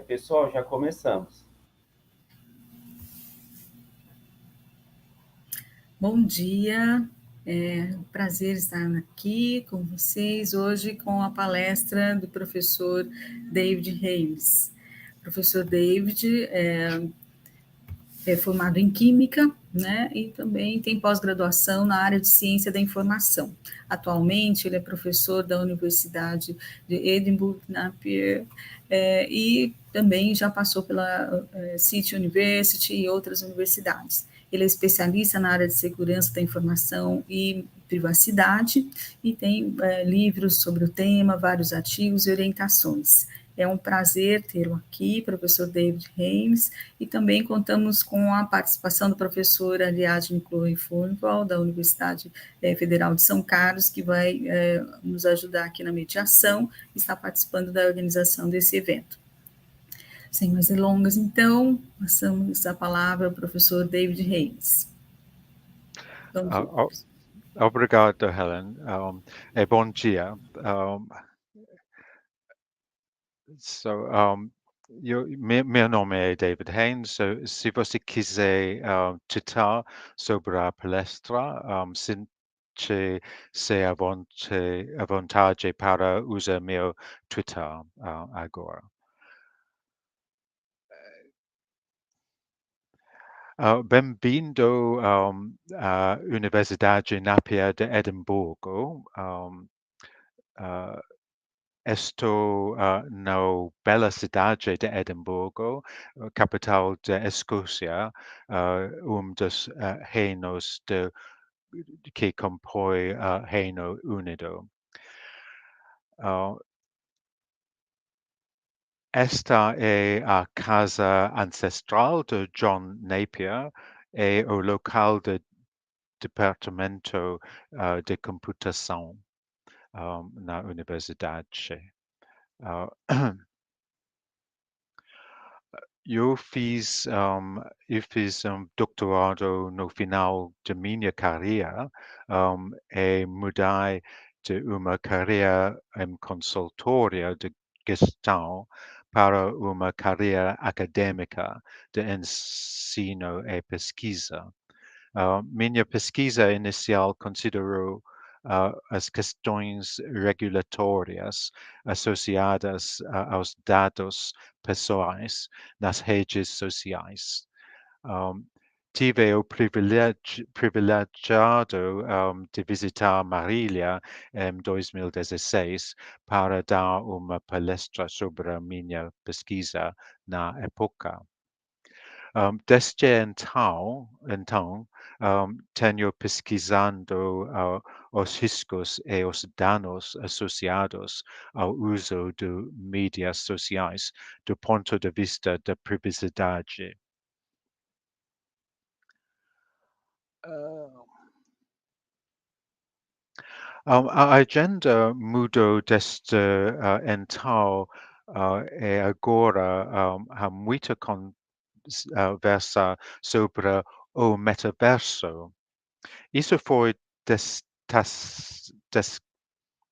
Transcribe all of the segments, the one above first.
Pessoal, já começamos. Bom dia, é um prazer estar aqui com vocês hoje com a palestra do professor David Reis. O professor David é formado em Química, né, e também tem pós-graduação na área de Ciência da Informação. Atualmente, ele é professor da Universidade de Edinburgh, na Pierre, e também já passou pela City University e outras universidades. Ele é especialista na área de segurança da informação e privacidade e tem livros sobre o tema, vários artigos e orientações. É um prazer tê-lo aqui, professor David Reis, e também contamos com a participação do professor Ariadne Chloe Furnival, da Universidade Federal de São Carlos, que vai nos ajudar aqui na mediação, e está participando da organização desse evento. Sem mais delongas, então, passamos a palavra ao professor David Reis. Obrigado, Helen. Bom dia. Meu nome é David Haynes. Se você quiser citar sobre a palestra, sinta-se à vontade para usar meu Twitter agora. Bem-vindo à Universidade Napier de Edimburgo. Estou na bela cidade de Edimburgo, capital da Escócia, dos reinos que compõe Reino Unido. Esta é a casa ancestral de John Napier e o local do Departamento de Computação na universidade. Eu fiz doutorado no final de minha carreira e mudei de uma carreira em consultoria de gestão para uma carreira acadêmica de ensino e pesquisa. Minha pesquisa inicial considerou as questões regulatórias associadas aos dados pessoais nas redes sociais. Tive o privilegiado de visitar Marília em 2016 para dar uma palestra sobre a minha pesquisa na época. Desde então, tenho pesquisando os riscos e os danos associados ao uso de mídias sociais do ponto de vista da privacidade. A agenda mudou desde então e agora há muita conversa sobre o Metaverso. Isso foi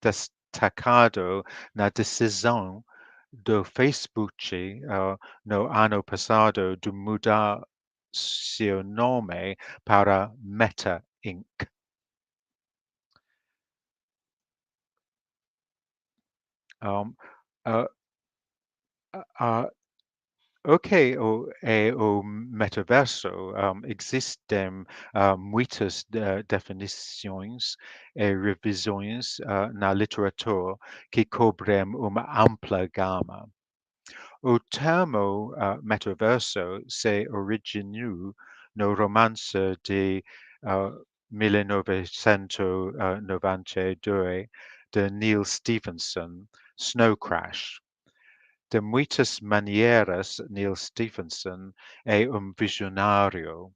destacado na decisão do Facebook no ano passado de mudar seu nome para Meta Inc. O metaverso, existem muitas definições e revisões na literatura que cobrem uma ampla gama. O termo metaverso se originou no romance de 1992 de Neil Stephenson, Snow Crash. De muitas maneiras, Neil Stephenson é visionário.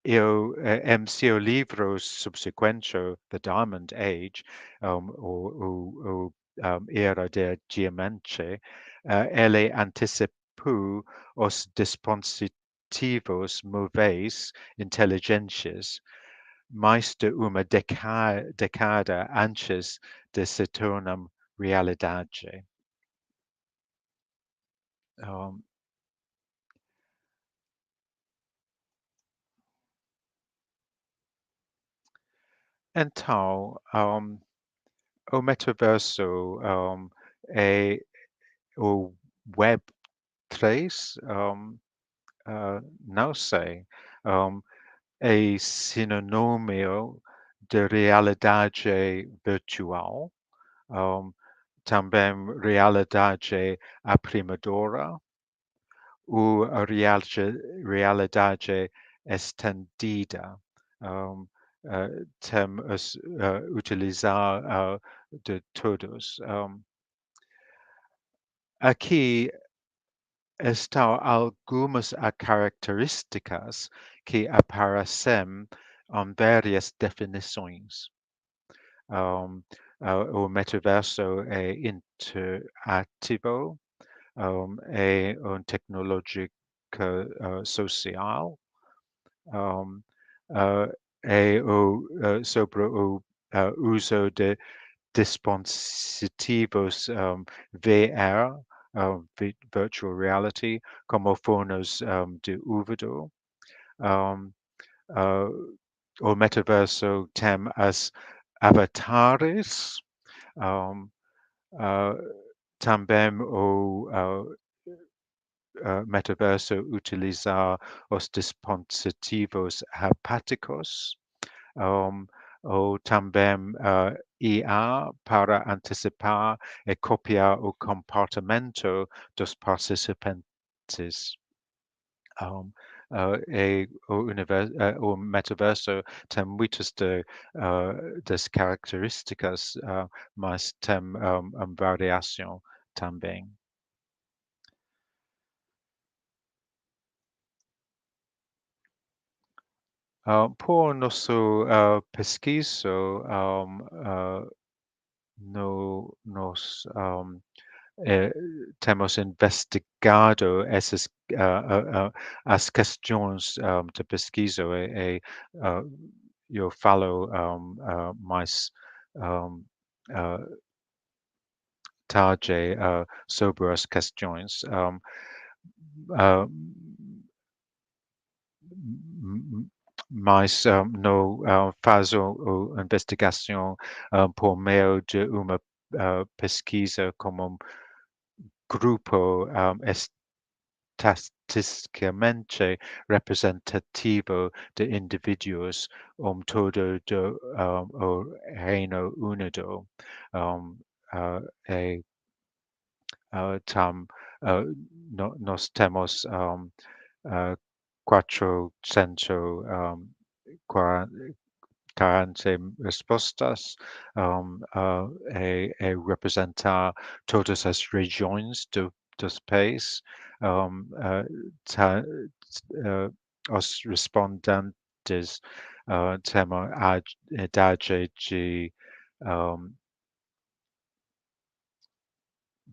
Em seu livro subsequente, The Diamond Age, Era de Diamante, ele antecipou os dispositivos móveis inteligentes mais de uma década antes se tornam realidade. Então, o metaverso é o Web 3, não sei, é sinônimo de realidade virtual, também realidade aprimadora, ou a realidade estendida. Temos utilizar de todos. Aqui estão algumas características que aparecem em várias definições. O metaverso é interativo, é tecnológico social, é sobre o uso de dispositivos VR, virtual reality, como fones de ouvido. O metaverso tem as avatares, também o metaverso utilizar os dispositivos hapáticos, ou também IA para antecipar e copiar o comportamento dos participantes. O metaverso tem muitas das características, mas tem variação também. Por nosso pesquisa, temos investigado as questões de pesquisa eu falo mais tarde sobre as questões. Mas não faz a investigação por meio de uma pesquisa como grupo estatisticamente representativo de indivíduos todo o Reino Unido. E nós temos 440 respostas e representar todas as regiões dos países. Os respondentes têm a idade de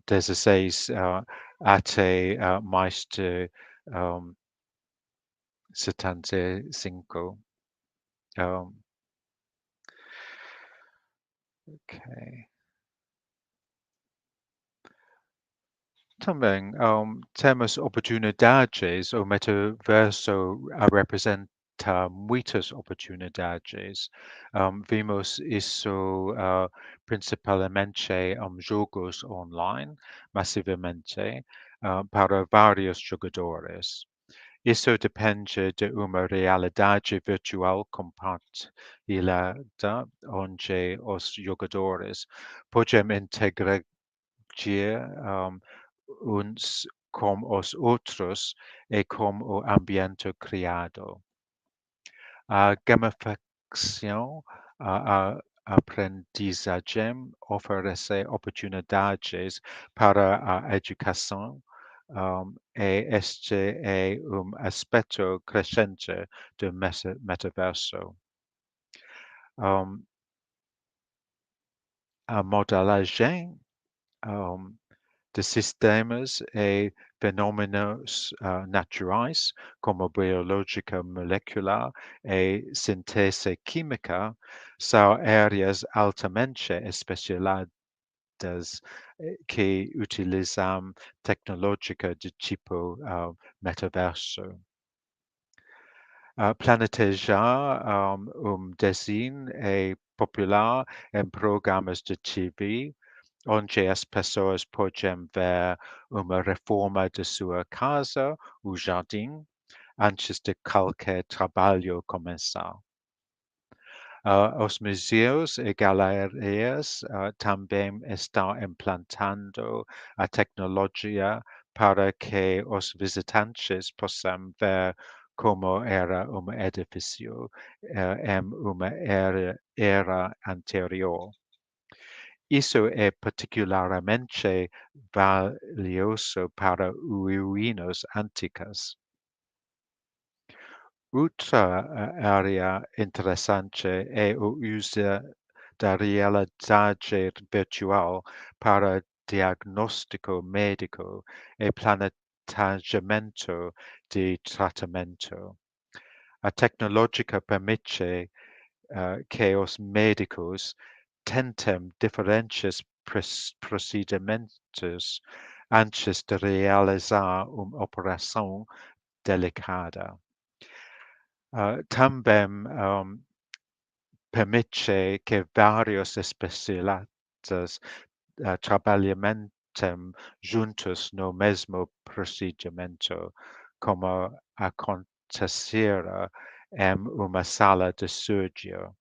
16 até mais de 75. Ok. Também temos oportunidades, o metaverso representa muitas oportunidades. Vimos isso principalmente em jogos online, massivamente, para vários jogadores. Isso depende de uma realidade virtual compartilhada, onde os jogadores podem interagir uns com os outros e com o ambiente criado. A gamificação, a aprendizagem oferece oportunidades para a educação, e este é aspecto crescente do metaverso. A modelagem de sistemas e fenómenos naturais como biológica molecular e síntese química são áreas altamente especializadas que utilizam tecnologia de tipo metaverso. Planetejar desenho é popular em programas de TV, onde as pessoas podem ver uma reforma de sua casa ou jardim antes de qualquer trabalho começar. Os museus e galerias também estão implantando a tecnologia para que os visitantes possam ver como era um edifício em uma era anterior. Isso é particularmente valioso para ruínas antigas. Outra área interessante é o uso da realidade virtual para diagnóstico médico e planejamento de tratamento. A tecnologia permite que os médicos tentem diferentes procedimentos antes de realizar uma operação delicada. Também permite que vários especialistas trabalhem juntos no mesmo procedimento, como acontecerá em uma sala de cirurgia.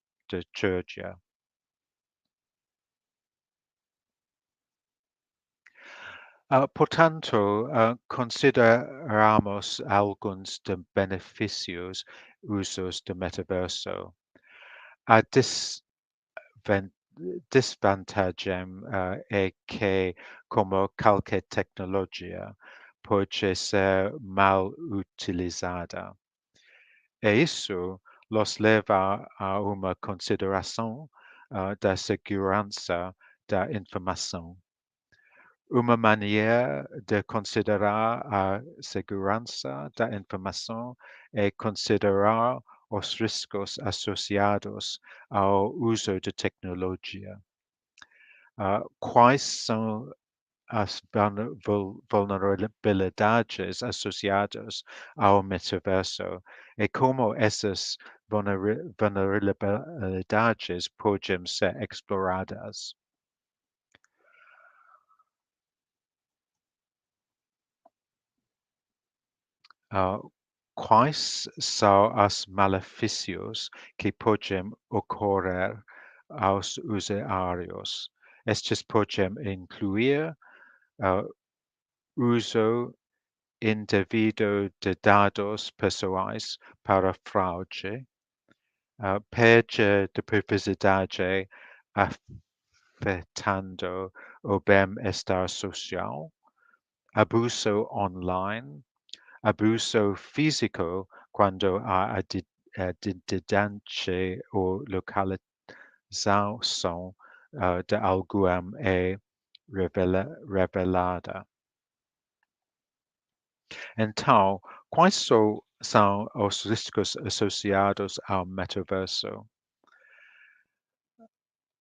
Portanto, consideramos alguns de benefícios usos do metaverso. A desvantagem é que, como qualquer tecnologia, pode ser mal utilizada. E isso los leva a uma consideração da segurança da informação. Uma maneira de considerar a segurança da informação é considerar os riscos associados ao uso de tecnologia. Quais são as vulnerabilidades associadas ao metaverso e como essas vulnerabilidades podem ser exploradas? Quais são os malefícios que podem ocorrer aos usuários? Estes podem incluir uso indevido de dados pessoais para fraude, perda de privacidade afetando o bem-estar social, abuso online, abuso físico quando há identidade ou localização de alguém é revelada. Então, quais são os riscos associados ao metaverso?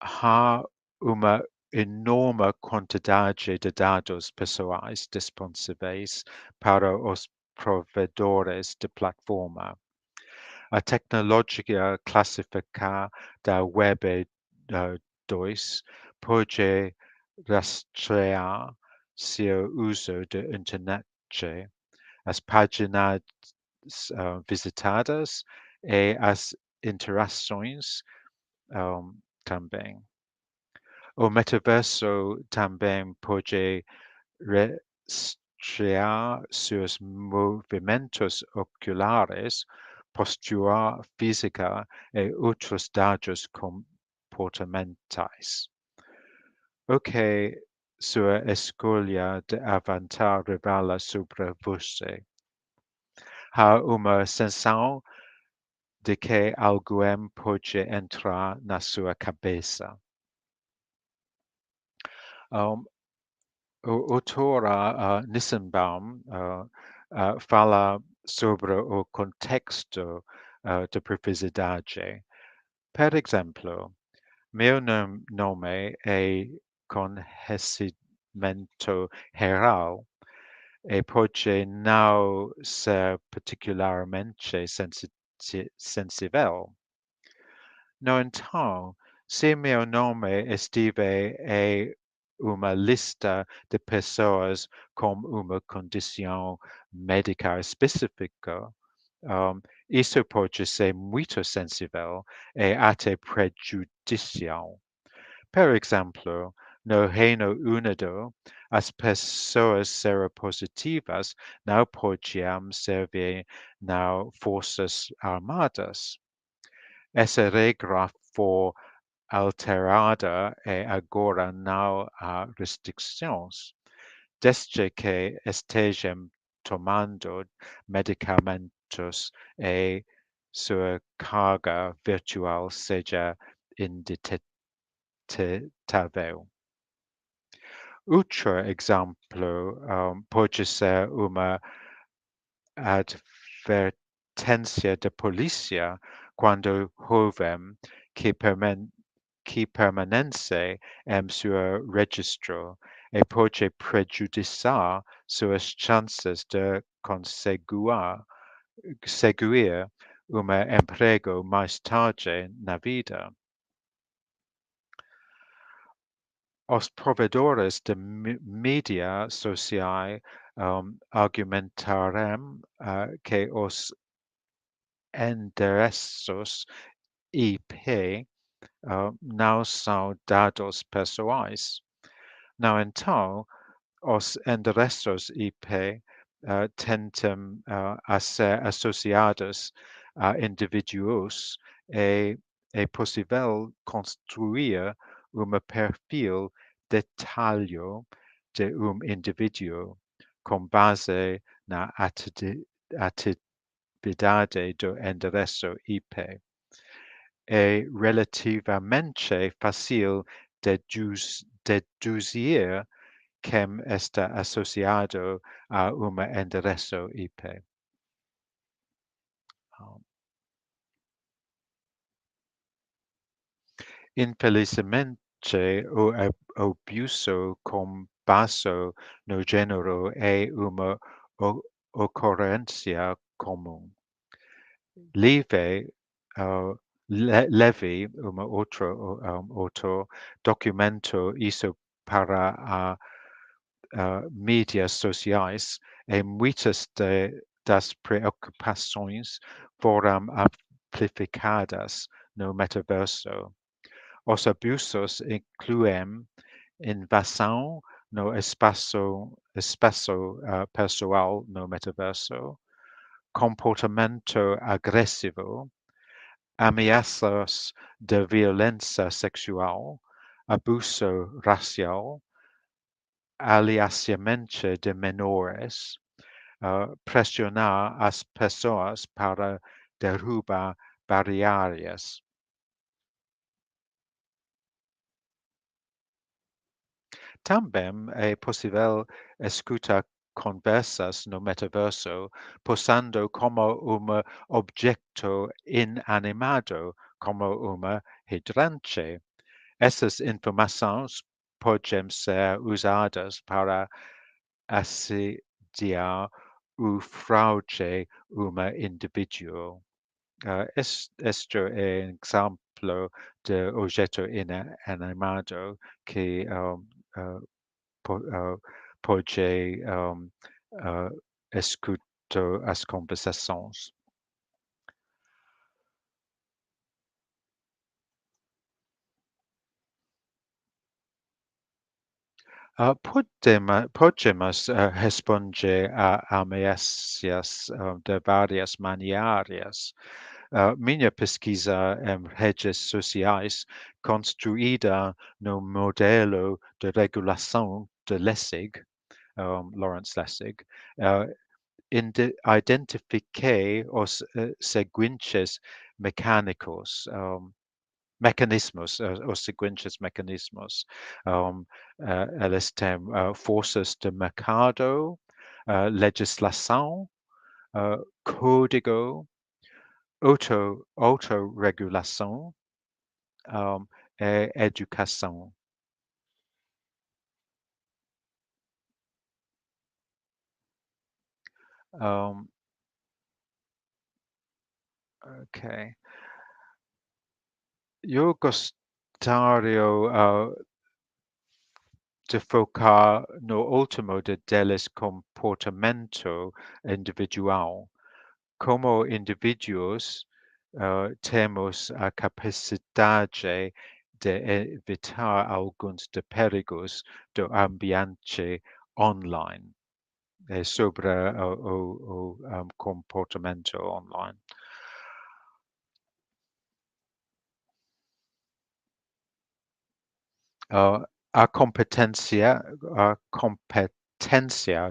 Há uma enorme quantidade de dados pessoais disponíveis para os provedores de plataforma. A tecnologia classificar da Web 2 pode rastrear seu uso de internet, as páginas visitadas e as interações também. O metaverso também pode rastrear seus movimentos oculares, postura física e outros dados comportamentais. O que sua escolha de avatar revela sobre você? Há uma sensação de que alguém pode entrar na sua cabeça. autora Nissenbaum fala sobre o contexto de privacidade. Per exemplo, meu nome é conhecimento geral e pode não ser particularmente sensível. No entanto, se meu nome estiver em uma lista de pessoas com uma condição médica específica, isso pode ser muito sensível e até prejudicial. Por exemplo, no Reino Unido, as pessoas seropositivas não podiam servir nas Forças Armadas. Essa regra foi alterada e agora não há restrições, desde que estejam tomando medicamentos e sua carga virtual seja indetetável. Outro exemplo pode ser uma advertência da polícia quando jovem que, que permanece em seu registro e pode prejudicar suas chances de conseguir um emprego mais tarde na vida. Os provedores de mídia social argumentarão que os endereços IP não são dados pessoais. No entanto, os endereços IP tentam a ser associados a indivíduos e é possível construir um perfil detalhado de indivíduo com base na atividade do endereço IP. É relativamente fácil deduzir quem está associado a um endereço IP. Infelizmente, o abuso com base no gênero é uma ocorrência comum. Levy, outro documento isso para a mídias sociais e muitas das preocupações foram amplificadas no metaverso. Os abusos incluem invasão no espaço pessoal no metaverso, comportamento agressivo, ameaças de violência sexual, abuso racial, aliciamento de menores, pressionar as pessoas para derrubar barreiras. Também é possível escutar conversas no metaverso posando como um objeto inanimado, como uma hidrante. Essas informações podem ser usadas para assediar ou fraude indivíduo. Este é um exemplo de objeto inanimado que pode escutar as conversações. Podemos responder a ameaças de várias maneiras. Minha pesquisa em redes sociais, construída no modelo de regulação de Lessig, Lawrence Lessig, identifiquei os seguintes mecânicos. mecanismos, os seguintes mecanismos. Eles têm forças de mercado, legislação, código, autorregulação, e educação. Ok. Eu gostaria de focar no último deles comportamento individual. Como indivíduos, temos a capacidade de evitar alguns dos perigos do ambiente online. É sobre o comportamento online. A competência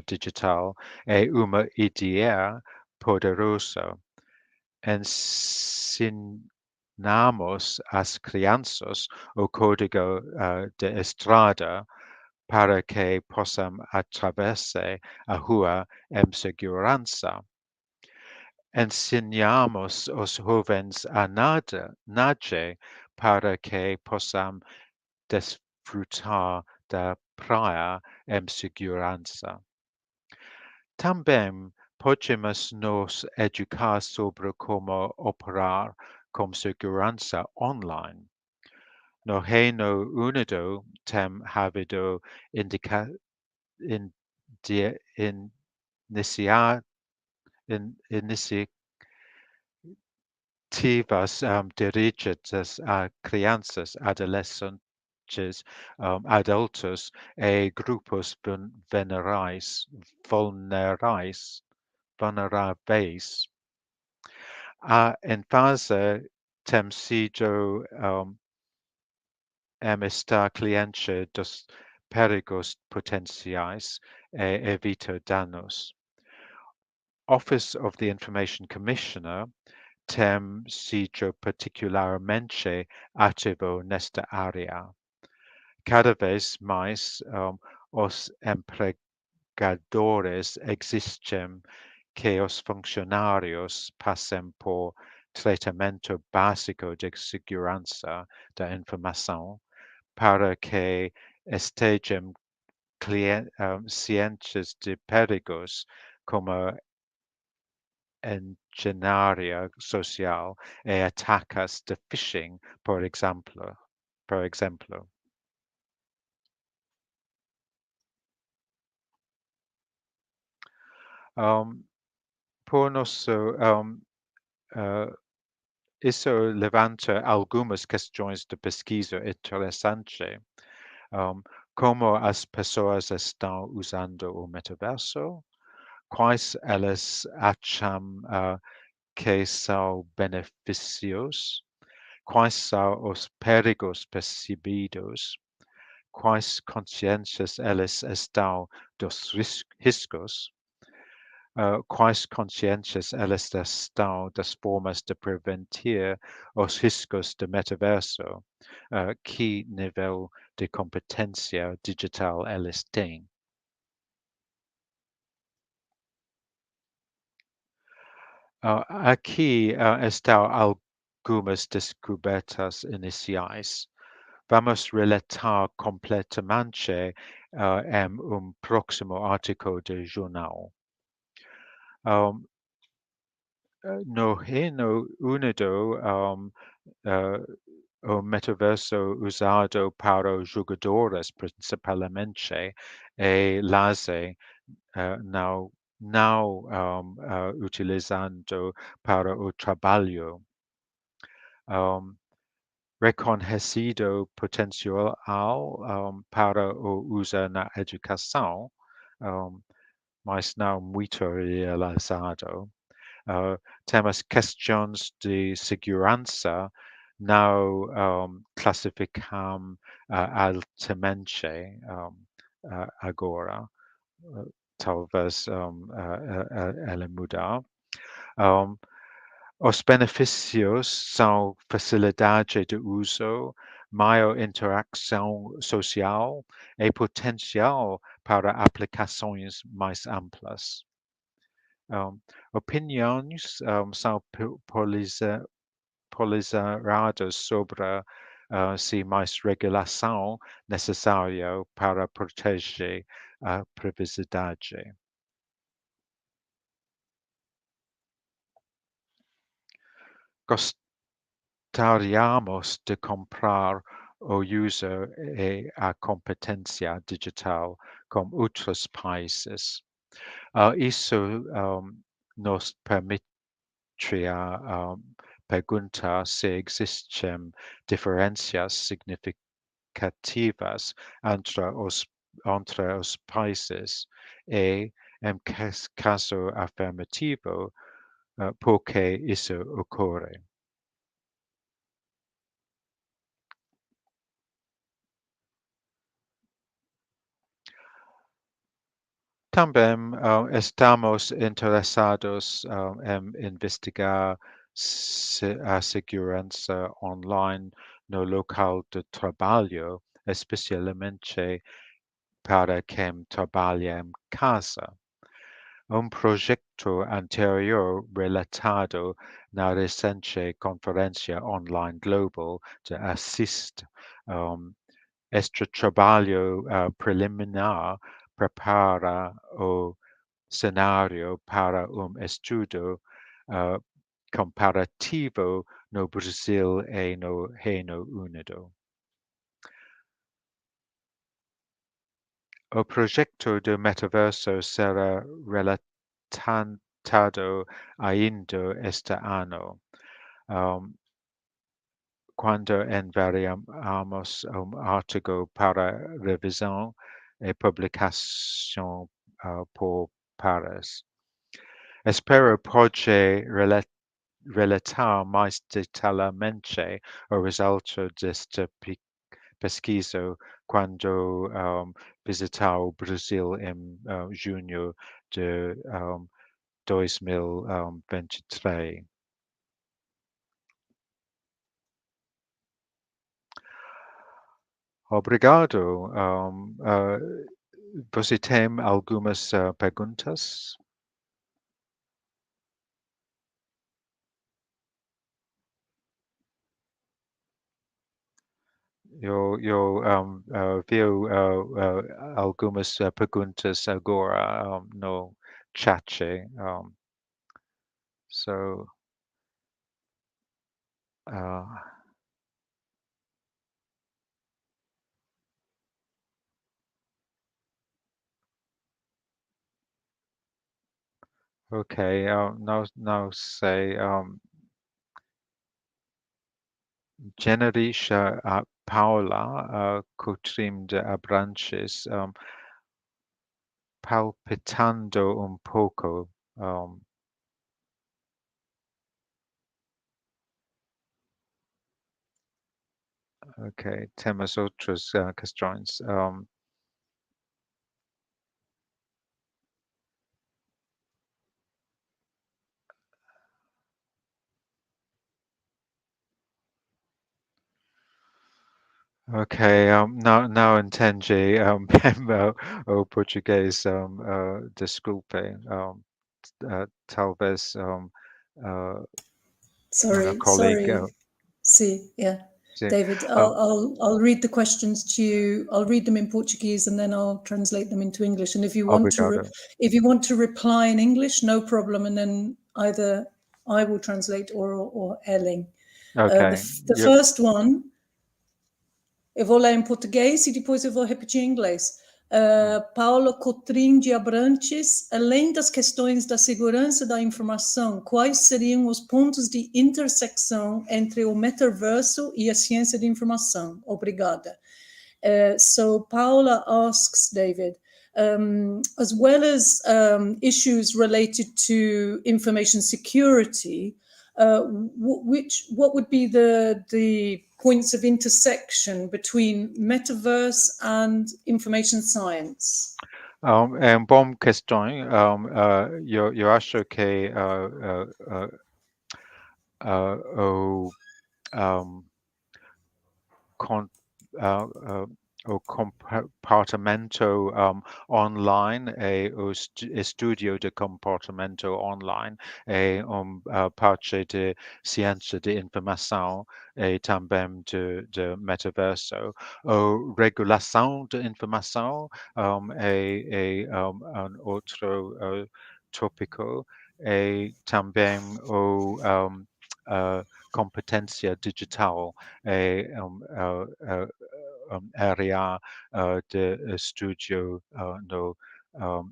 digital é uma ideia poderosa. Ensinamos às crianças o código de estrada para que possam atravessar a rua em segurança. Ensinamos os jovens a nadar para que possam desfrutar da praia em segurança. Também podemos nos educar sobre como operar com segurança online. No Reino Unido tem havido iniciativas dirigidas a crianças, adolescentes, adultos e grupos vulneráveis. A ênfase tem sido estar cliente dos perigos potenciais e evitar danos. Office of the Information Commissioner tem sido particularmente ativo nesta área. Cada vez mais os empregadores exigem que os funcionários passem por tratamento básico de segurança da informação para que estejam cientes de perigos como engenharia social e ataques de phishing, por exemplo. Por nosso, isso levanta algumas questões de pesquisa interessante, como as pessoas estão usando o metaverso, quais elas acham que são benefícios, quais são os perigos percebidos, quais consciências elas estão dos riscos, quais consciências elas estão das formas de prevenir os riscos do metaverso, que nível de competência digital elas têm. Aqui estão algumas descobertas iniciais. Vamos relatar completamente em próximo artigo de jornal. No Reino Unido, o metaverso usado para os jogadores principalmente é lazer, não utilizando para o trabalho. Reconhecido potencial para o uso na educação, mas não muito realizado. Temos questões de segurança, não classificamos altamente agora. Talvez ela mudar. Os benefícios são facilidade de uso, maior interação social e potencial para aplicações mais amplas. Opiniões são polarizadas sobre se mais regulação necessária para proteger a privacidade. Gostaríamos de comprar o user e a competência digital com outros países. Isso nos permitiria perguntar se existem diferenças significativas entre os países e, em caso afirmativo, por que isso ocorre. Também estamos interessados em investigar a segurança online no local de trabalho, especialmente para quem trabalha em casa. Projeto anterior relatado na recente conferência online global de ASSIST. Este trabalho preliminar prepara o cenário para estudo comparativo no Brasil e no Reino Unido. O projeto do Metaverso será relatado ainda este ano, quando enviamos artigo para revisão e publicação por pares. Espero poder relatar mais detalhadamente o resultado desta pesquisa quando visitar o Brasil em junho de 2023. Obrigado. Você tem algumas perguntas? Eu vi algumas perguntas agora no chat. So, okay, now say Generisha Paula Coutrim de Abranches palpitando un poco. Okay, temos outras questões. Ok, não entendi o português, desculpe. Talvez Sorry, colega. See, yeah. Sí. David, I'll read the questions to you. I'll read them in Portuguese and then I'll translate them into English. And if you want to reply in English, no problem. And then either I will translate or Erling. Okay. The first one, eu vou ler em português e depois eu vou repetir em inglês. Paulo Cotrim de Abrantes, além das questões da segurança da informação, quais seriam os pontos de intersecção entre o metaverso e a ciência de informação? Obrigada. So Paula asks David, as well as issues related to information security, what would be the points of intersection between metaverse and information science? Bom questão. Eu acho que o con, o compartimento online o studio de comportamento online parte de ciência de informação e também de metaverso ou regulação de informação outro tópico e também o competência digital área de estudio no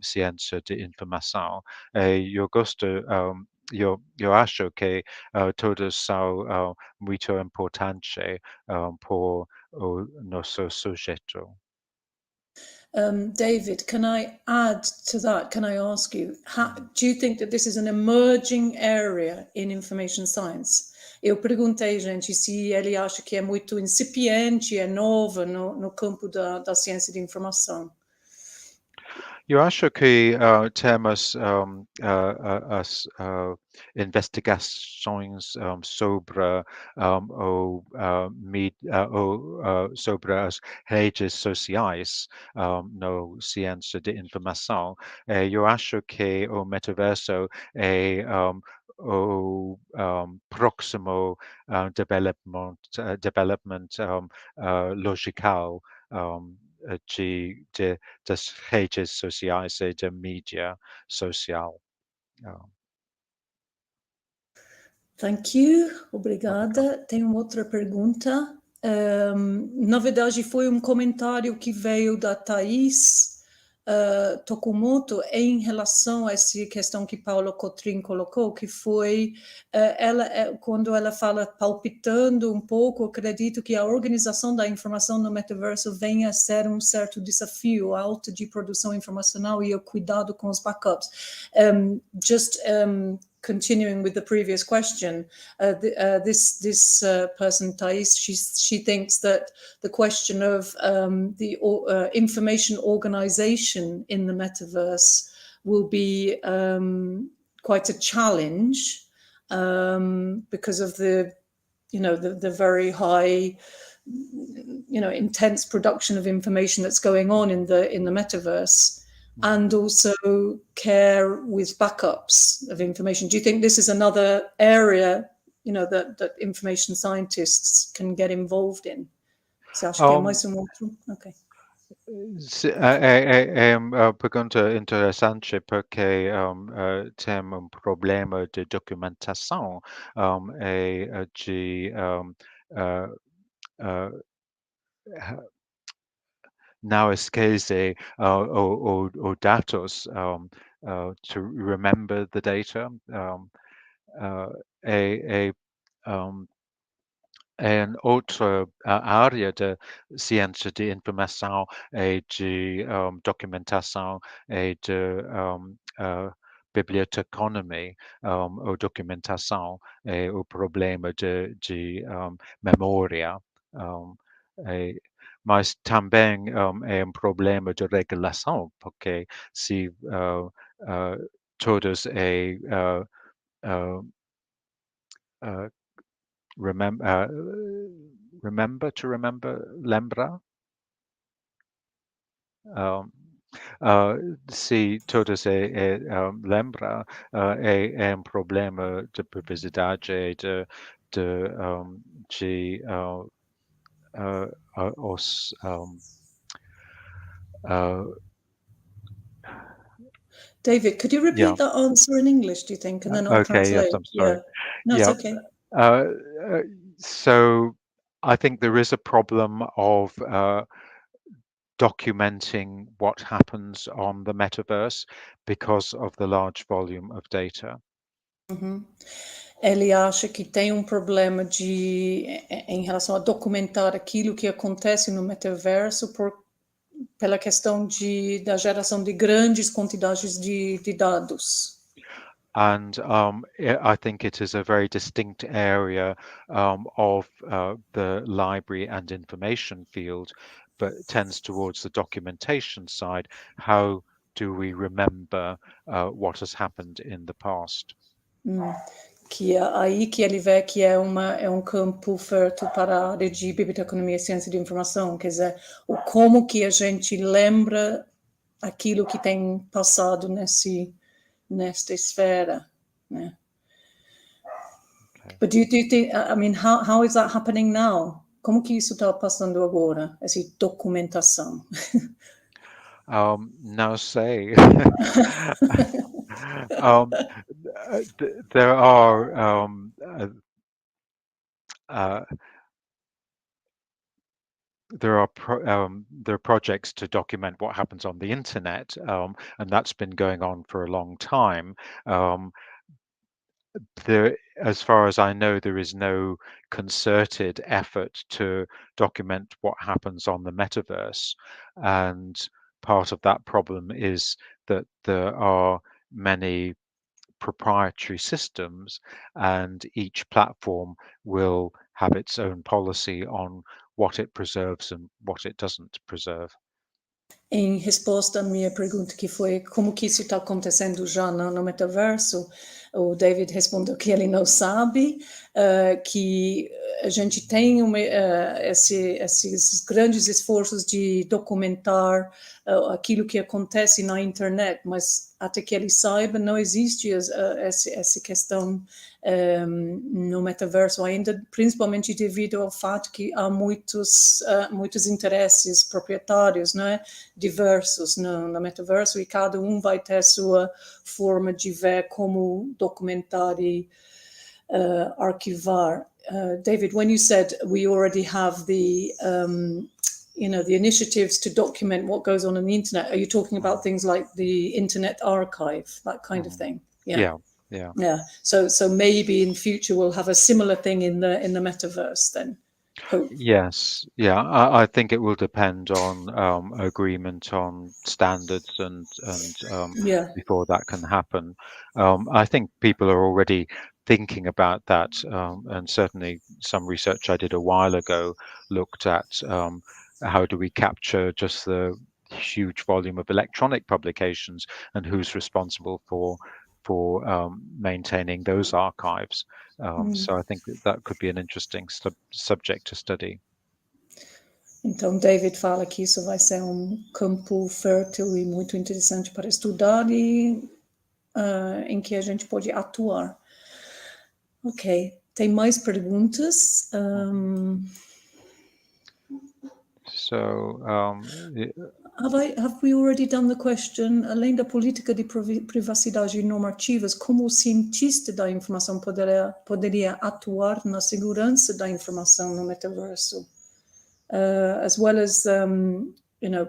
ciência de informação. Eu gosto, eu acho que todos são muito importantes por o nosso sujeito. David, can I add to that? Can I ask you, do you think that this is an emerging area in information science? Eu perguntei, gente, se ele acha que é muito incipiente, é nova no campo da ciência de informação. Eu acho que temos as investigações sobre sobre as redes sociais no ciência de informação. Eu acho que o metaverso é o próximo development logical das redes sociais e da mídia social. Thank you, obrigada. Tenho outra pergunta. Na verdade, foi um comentário que veio da Thais Tokumoto em relação a essa questão que Paulo Cotrim colocou, que foi, quando ela fala palpitando um pouco, acredito que a organização da informação no metaverso venha a ser um certo desafio alto de produção informacional e o cuidado com os backups. Continuing with the previous question, this person, Thais, she thinks that the question of the information organization in the metaverse will be quite a challenge because of the very high, intense production of information that's going on in the metaverse. And also care with backups of information. Do you think this is another area, that information scientists can get involved in? Você acha que é mais um outro? Okay. É uma pergunta interessante porque tem problema de documentação e de não esquecer o dados to remember the data em outra área de ciência de informação e de documentação e de biblioteconomia ou documentação é o problema de memória. Mas também é um problema de regulação, porque se todos lembra? Se todos lembra, é um problema de privacidade e David, could you repeat that answer in English, do you think? And then I'll translate. Yes, I'm sorry. Yeah. No, it's okay. So I think there is a problem of documenting what happens on the metaverse because of the large volume of data. Ele acha que tem problema em relação a documentar aquilo que acontece no metaverso pela questão da geração de grandes quantidades de dados. And I think it is a very distinct area of the library and information field, but tends towards the documentation side. How do we remember what has happened in the past? que é aí que ele vê que é um campo fértil para a área de biblioteconomia e ciência de informação, quer dizer, o como que a gente lembra aquilo que tem passado nesta esfera, né? Okay. But do you think, I mean, how is that happening now? Como que isso está passando agora, essa documentação? Now say, there are there are projects to document what happens on the internet, and that's been going on for a long time. As far as I know, there is no concerted effort to document what happens on the metaverse, and part of that problem is that there are many proprietary systems, and each platform will have its own policy on what it preserves and what it doesn't preserve. Em resposta à minha pergunta, que foi como que isso está acontecendo já no metaverso, o David respondeu que ele não sabe, que a gente tem esses grandes esforços de documentar aquilo que acontece na internet, mas até que ele saiba, não existe essa questão no metaverso ainda, principalmente devido ao fato que há muitos interesses proprietários, não é? Diversos no metaverso, e cada vai ter sua forma de ver como documentar e arquivar. David, when you said we already have the initiatives to document what goes on the internet, are you talking about things like the Internet Archive, that kind of thing? Yeah. So maybe in future we'll have a similar thing in the metaverse then. Hope. Yes, yeah. I think it will depend on agreement on standards and before that can happen. I think people are already thinking about that, and certainly some research I did a while ago looked at how do we capture just the huge volume of electronic publications and who's responsible for maintaining those archives. So I think that could be an interesting subject to study. Então, David fala que isso vai ser campo fértil e muito interessante para estudar e em que a gente pode atuar. Ok, tem mais perguntas? Have we already done the question? Além da política de privacidade e normativas, como o cientista da informação poderia atuar na segurança da informação no metaverso? As well as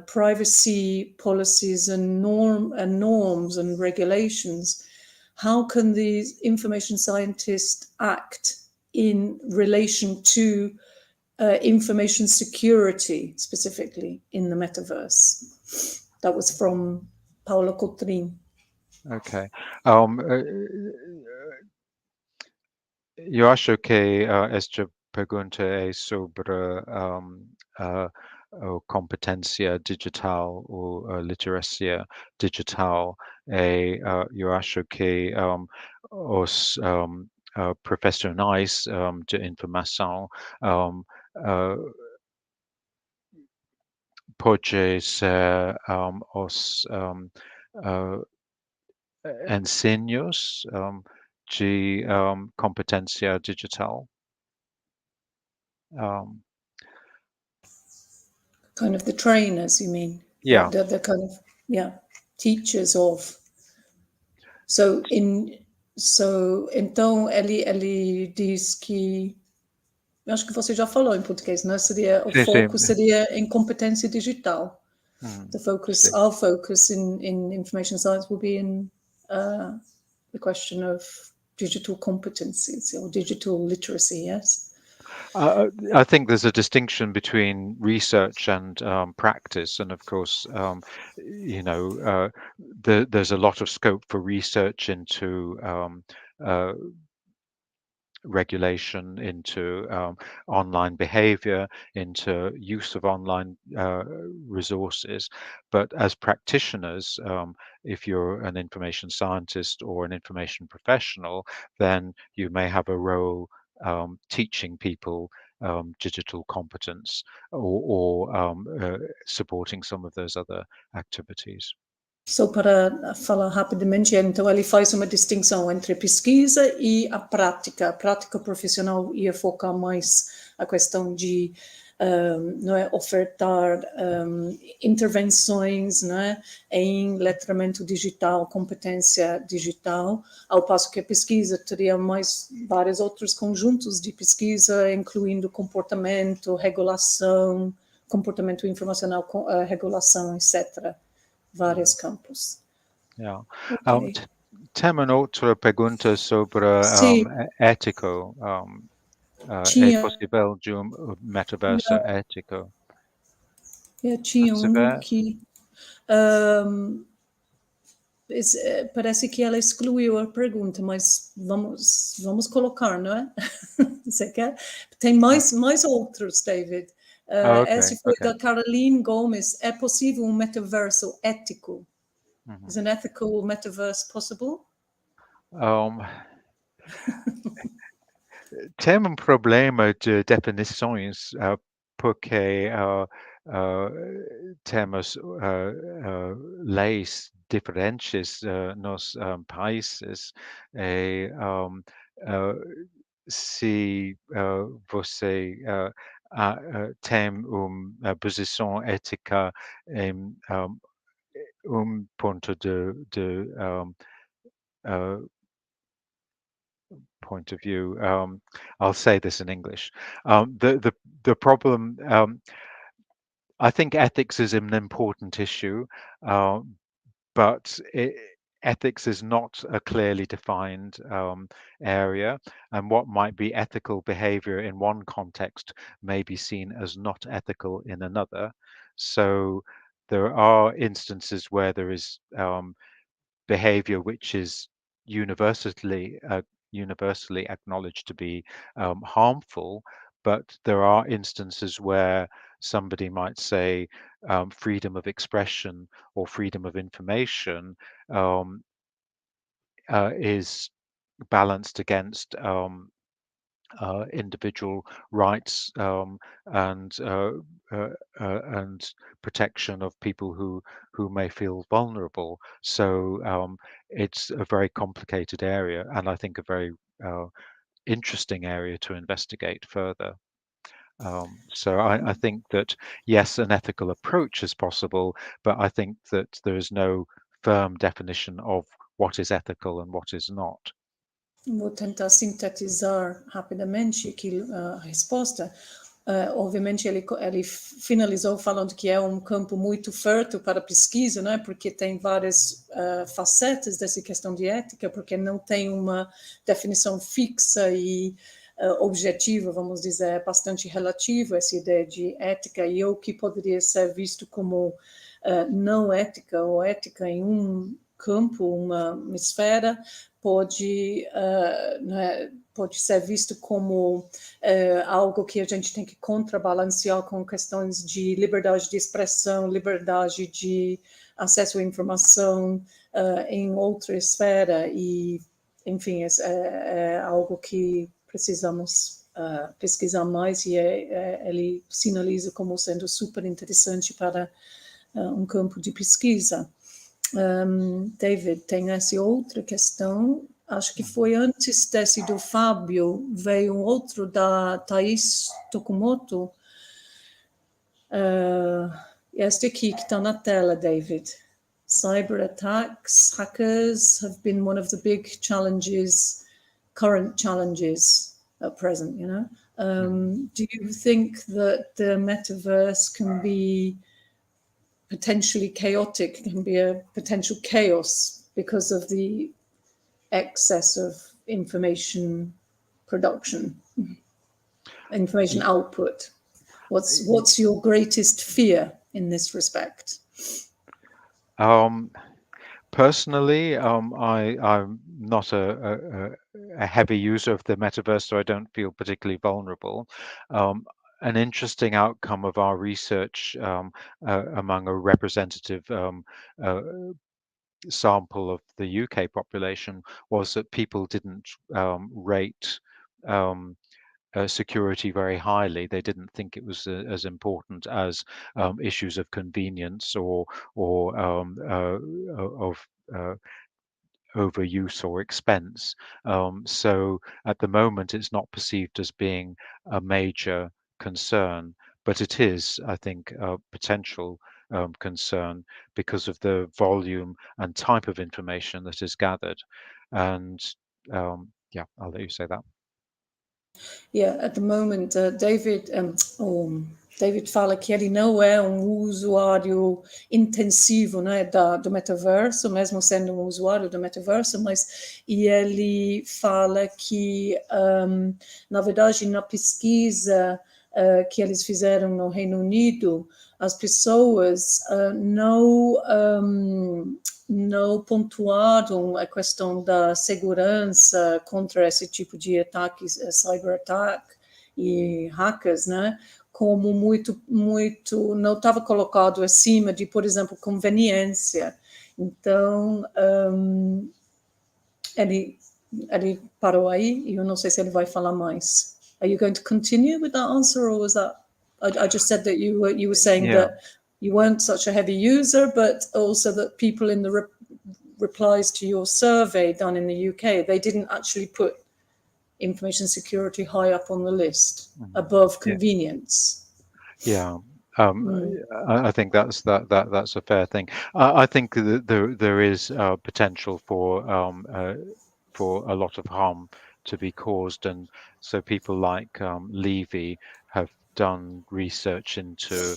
privacy policies and norms and regulations, how can these information scientists act in relation to information security, specifically in the metaverse? That was from Paolo Cotrin. Okay. Eu acho que esta pergunta é sobre competência digital ou literacia digital. Eu acho que os profissionais de informação pode ser os ensinos de competência digital. Kind of the trainers, you mean? Yeah. The kind of, teachers of. Então ele diz que, acho que você já falou em português, não? O foco seria em competência digital. Our focus in information science will be in the question of digital competencies or digital literacy, yes? I think there's a distinction between research and practice, and of course, there's a lot of scope for research into regulation, into online behavior, into use of online resources. But as practitioners, if you're an information scientist or an information professional, then you may have a role teaching people digital competence, or supporting some of those other activities. Só para falar rapidamente, então ele faz uma distinção entre pesquisa e a prática. A prática profissional ia focar mais a questão de não é, ofertar intervenções, não é, em letramento digital, competência digital, ao passo que a pesquisa teria mais vários outros conjuntos de pesquisa, incluindo comportamento, regulação, comportamento informacional, regulação, etc. Vários campos. Yeah. Okay. Tem uma outra pergunta sobre Sim, ético. É tinha, possível de metaverso ético? tinha Se um vê? que parece que ela excluiu a pergunta, mas vamos colocar, não é? Você quer? Tem mais outros, David. Okay, Esse foi okay. da Caroline Gomes. É possível um metaverso ético? Is an ethical metaverse possible? Tem problema de definições, porque temos leis diferentes nos países, e se você tem uma posição ética em ponto de point of view. I'll say this in English. The problem. I think ethics is an important issue, but ethics is not a clearly defined area, and what might be ethical behavior in one context may be seen as not ethical in another. So there are instances where there is behavior which is universally acknowledged to be harmful, but there are instances where somebody might say freedom of expression or freedom of information is balanced against individual rights and protection of people who may feel vulnerable. So it's a very complicated area, and I think a very interesting area to investigate further. So I think that yes, an ethical approach is possible, but I think that there is no firm definition of what is ethical and what is not. Vou tentar sintetizar rapidamente aqui a resposta. Obviamente, ele finalizou falando que é um campo muito fértil para pesquisa, né? Porque tem várias facetas dessa questão de ética, porque não tem uma definição fixa e objetiva, vamos dizer, bastante relativa essa ideia de ética, e o que poderia ser visto como não ética ou ética em um campo, uma esfera, pode ser visto como algo que a gente tem que contrabalancear com questões de liberdade de expressão, liberdade de acesso à informação em outra esfera, e, enfim, é algo que precisamos pesquisar mais, e ele sinaliza como sendo super interessante para um campo de pesquisa. David, tem essa outra questão, acho que foi antes desse do Fábio, veio um outro da Thais Tokumoto, este aqui que está na tela, David. Cyber attacks, hackers have been one of the big challenges, current challenges at present, you know. Do you think that the metaverse can be potentially chaotic, can be a potential chaos because of the excess of information production, information output? What's your greatest fear in this respect? Personally, I'm not a heavy user of the metaverse, so I don't feel particularly vulnerable. An interesting outcome of our research among a representative sample of the UK population was that people didn't rate security very highly. They didn't think it was as important as issues of convenience or of overuse or expense. So at the moment, it's not perceived as being a major concern, but it is, I think, a potential concern because of the volume and type of information that is gathered. And yeah, I'll let you say that. Yeah, at the moment, David fala que ele não é um usuário intensivo, né, do metaverso, mesmo sendo um usuário do metaverso, mas ele fala que, na verdade, na pesquisa que eles fizeram no Reino Unido, as pessoas não pontuaram a questão da segurança contra esse tipo de ataques, cyber-attack e hackers, né? Como muito, não estava colocado acima de, por exemplo, conveniência. Então, ele parou aí e eu não sei se ele vai falar mais. Are you going to continue with that answer, or was that? I just said that you were saying that you weren't such a heavy user, but also that people in the replies to your survey done in the UK, they didn't actually put information security high up on the list, above convenience. Yeah. I think that's a fair thing. I think that there is potential for a lot of harm to be caused, and so people like Levy have done research into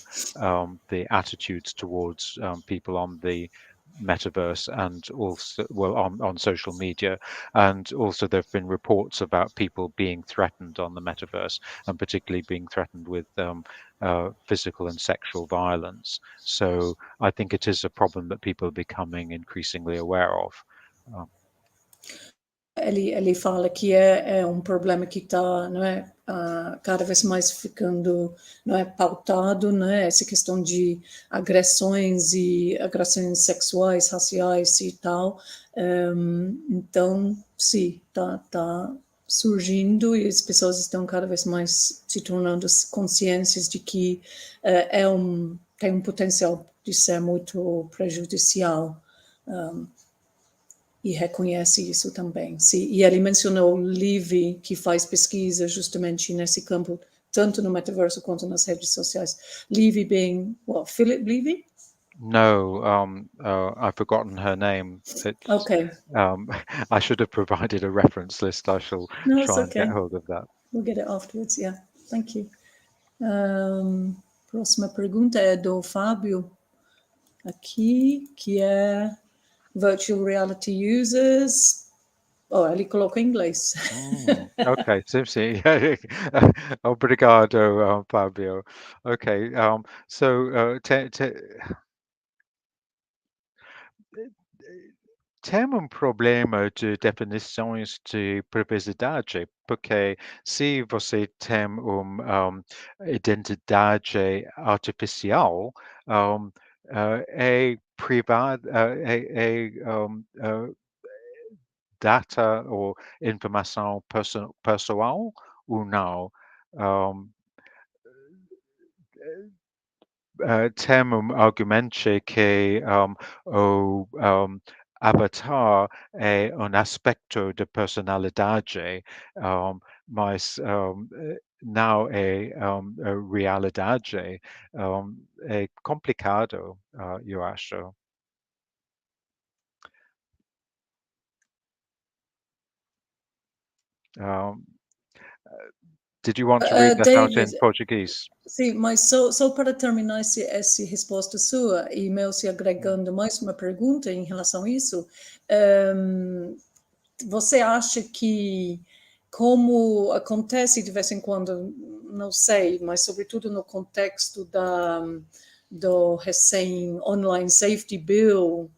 the attitudes towards people on the metaverse and also on social media, and also there have been reports about people being threatened on the metaverse, and particularly being threatened with physical and sexual violence. So I think it is a problem that people are becoming increasingly aware of. Ele fala que é problema que está, não é, cada vez mais ficando, não é, pautado, né, essa questão de agressões sexuais, raciais e tal. Então, sim, tá surgindo e as pessoas estão cada vez mais se tornando conscientes de que tem um potencial de ser muito prejudicial. E reconhece isso também. Sim, e ele mencionou o Levy, que faz pesquisa justamente nesse campo, tanto no metaverso quanto nas redes sociais. Levy being, what, Philip Levy? No, I've forgotten her name. Okay. I should have provided a reference list. I shall try and get hold of that. We'll get it afterwards, yeah. Thank you. Próxima pergunta é do Fábio, aqui, que é virtual reality users. Oh, ele colocou em inglês. Okay, sim. Obrigado, Fabio. Okay, so tem problema de definições de privacidade, porque se você tem identidade artificial, é privada, data ou informação pessoal ou não? Tem argumento que o avatar é aspecto de personalidade, mas não é a realidade. É complicado, eu acho. Did you want to read that out in Portuguese? Sim, mas só para terminar essa resposta sua, e meu se agregando mais uma pergunta em relação a isso, você acha que, como acontece de vez em quando, não sei, mas sobretudo no contexto do recém-Online Safety Bill,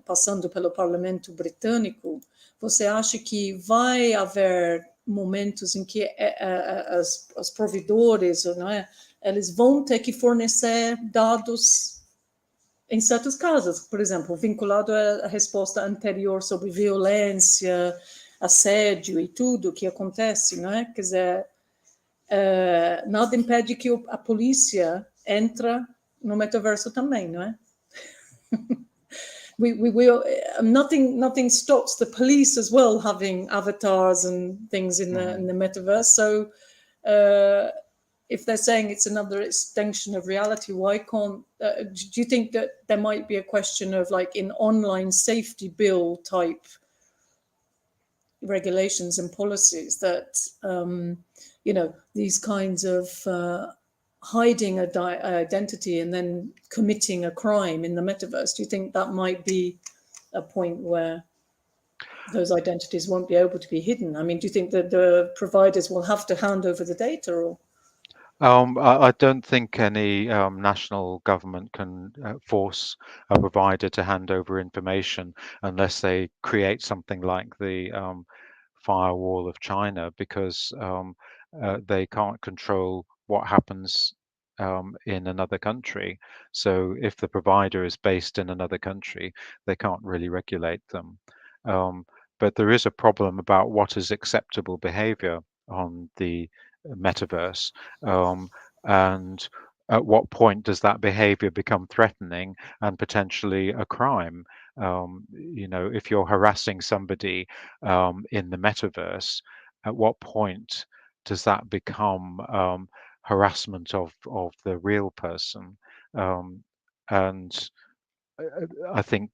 passando pelo Parlamento Britânico, você acha que vai haver momentos em que os provedores, não é, eles vão ter que fornecer dados em certos casos, por exemplo, vinculado à resposta anterior sobre violência, assédio e tudo que acontece, não é? Quer dizer, nada impede que a polícia entre no metaverso também, não é? Nothing stops the police as well having avatars and things in the metaverse. So if they're saying it's another extension of reality, why can't? Do you think that there might be a question of like in online safety bill type regulations and policies that these kinds of hiding an identity and then committing a crime in the metaverse? Do you think that might be a point where those identities won't be able to be hidden? I mean, do you think that the providers will have to hand over the data, or? I don't think any national government can force a provider to hand over information unless they create something like the firewall of China, because they can't control what happens in another country. So if the provider is based in another country, they can't really regulate them. But there is a problem about what is acceptable behavior on the metaverse, and at what point does that behavior become threatening and potentially a crime? If you're harassing somebody in the metaverse, at what point does that become harassment of the real person? And I think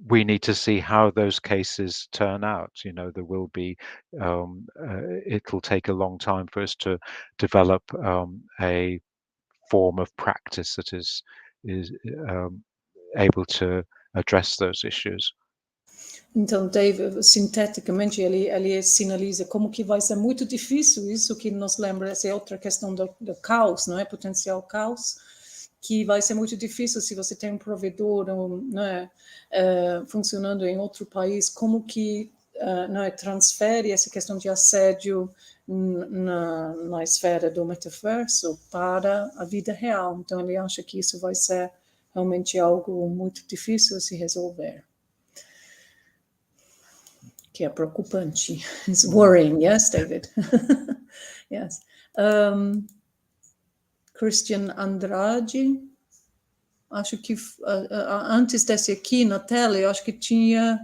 we need to see how those cases turn out. There will be, it'll take a long time for us to develop a form of practice that is able to address those issues. Então, Dave, sinteticamente, ele sinaliza como que vai ser muito difícil isso, que nos lembra essa outra questão do caos, não é? Potencial caos, que vai ser muito difícil se você tem um provedor, não é, funcionando em outro país, como que não é, transfere essa questão de assédio na esfera do metaverso para a vida real. Então, ele acha que isso vai ser realmente algo muito difícil de se resolver. Que é preocupante. It's worrying, yes, David? Yes. Christian Andrade. Acho que antes desse aqui na tela, eu acho que tinha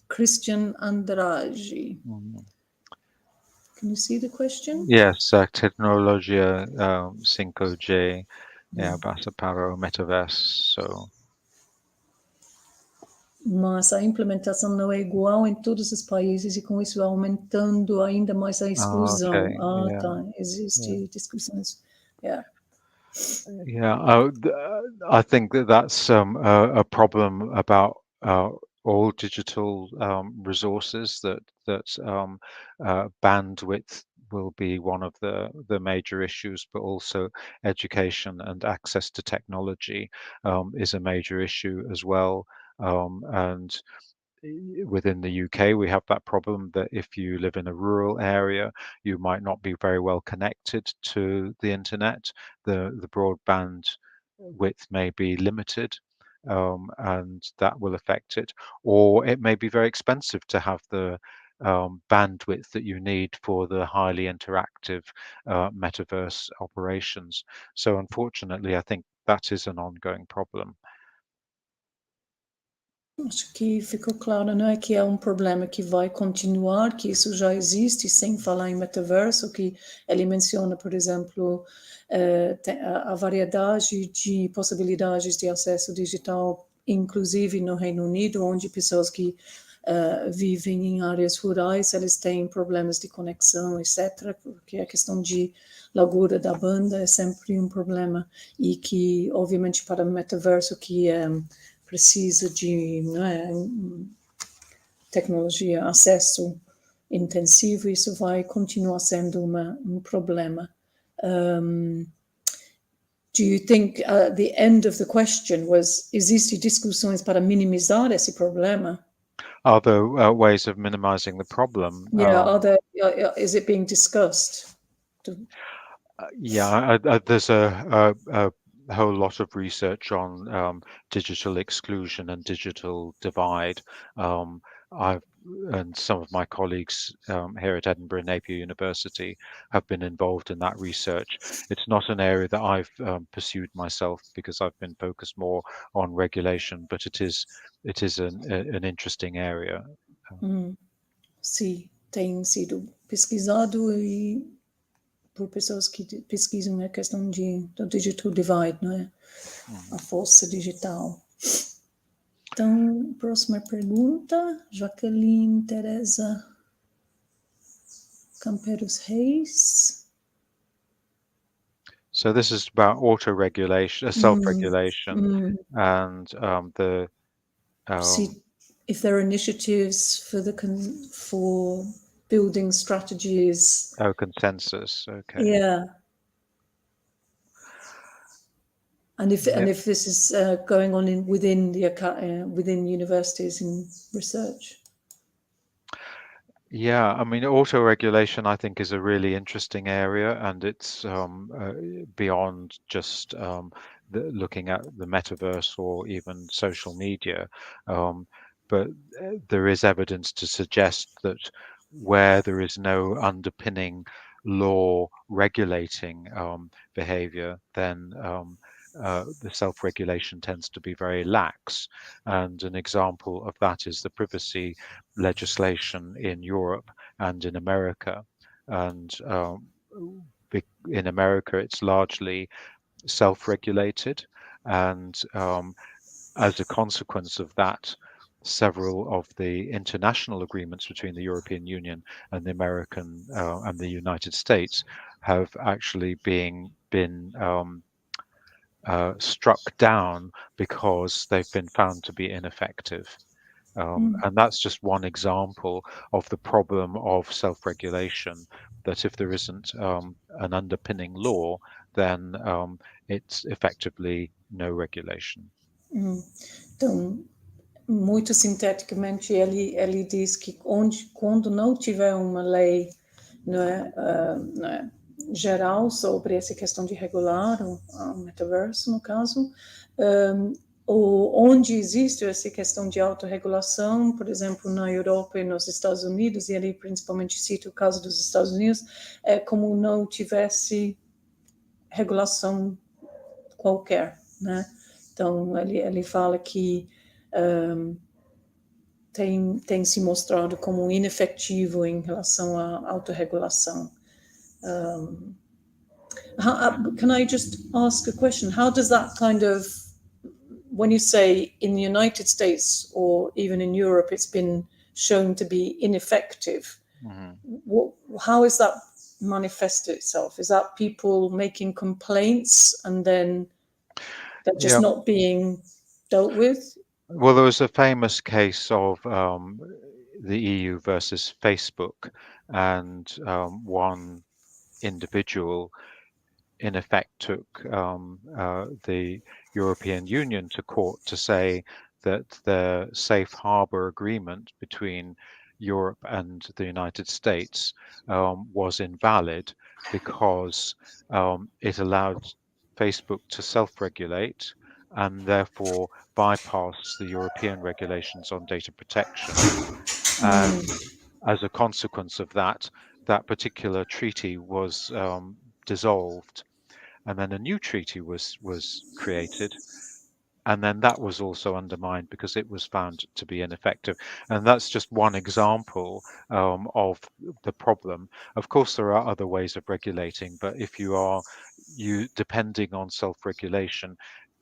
Christian Andrade. Can you see the question? Yes, tecnologia 5G passa para o metaverso. Mas a implementação não é igual em todos os países e com isso aumentando ainda mais a exclusão. Okay. Tá. Existe discussões. Yeah, I think that's a problem about all digital resources, that bandwidth will be one of the major issues, but also education and access to technology is a major issue as well. And within the UK, we have that problem that if you live in a rural area, you might not be very well connected to the internet. The broadband width may be limited, and that will affect it. Or it may be very expensive to have the bandwidth that you need for the highly interactive metaverse operations. So unfortunately, I think that is an ongoing problem. Acho que ficou claro, não é, que é um problema que vai continuar, que isso já existe, sem falar em metaverso, que ele menciona, por exemplo, a variedade de possibilidades de acesso digital, inclusive no Reino Unido, onde pessoas que vivem em áreas rurais, eles têm problemas de conexão, etc., porque a questão de largura da banda é sempre um problema, e que, obviamente, para o metaverso, que precisa de tecnologia, acesso intensivo, isso vai continuar sendo um problema. do you think the end of the question was, existem discussões para minimizar esse problema? Are there ways of minimizing the problem? Yeah, is it being discussed? There's a whole lot of research on digital exclusion and digital divide. And some of my colleagues here at Edinburgh Napier University have been involved in that research. It's not an area that I've pursued myself because I've been focused more on regulation, but it is an interesting area. Sim, tem sido pesquisado e por pessoas que pesquisam a questão do digital divide, não é? A força digital. Então, próxima pergunta, Jaqueline Teresa Camperos Reis. So this is about auto-regulation, self-regulation, and if there are initiatives for building strategies. Oh, consensus. Okay. Yeah. And if this is going on within universities in research. Yeah, I mean, auto-regulation, I think, is a really interesting area, and it's beyond just looking at the metaverse or even social media. But there is evidence to suggest that where there is no underpinning law regulating behavior, then the self-regulation tends to be very lax. And an example of that is the privacy legislation in Europe and in America. And in America, it's largely self-regulated. And as a consequence of that, several of the international agreements between the European Union and the American and the United States have actually been struck down because they've been found to be ineffective. And that's just one example of the problem of self-regulation, that if there isn't an underpinning law, then it's effectively no regulation. Então, muito sinteticamente, ele diz que quando não tiver uma lei, não é, geral sobre essa questão de regular o metaverso, no caso, ou onde existe essa questão de autorregulação, por exemplo, na Europa e nos Estados Unidos, e ele principalmente cita o caso dos Estados Unidos, é como não tivesse regulação qualquer, né? Então, ele fala que tem se mostrado como inefetivo em relação à autorregulação. Can I just ask a question? How does that kind of, when you say in the United States or even in Europe, it's been shown to be ineffective, how is that manifested itself? Is that people making complaints and then they're just not being dealt with? Well, there was a famous case of the EU versus Facebook, and one individual in effect took the European Union to court to say that the safe harbor agreement between Europe and the United States was invalid because it allowed Facebook to self-regulate and therefore bypass the European regulations on data protection. And as a consequence of that, that particular treaty was dissolved, and then a new treaty was created, and then that was also undermined because it was found to be ineffective. And that's just one example of the problem. Of course, there are other ways of regulating, but if you depending on self-regulation,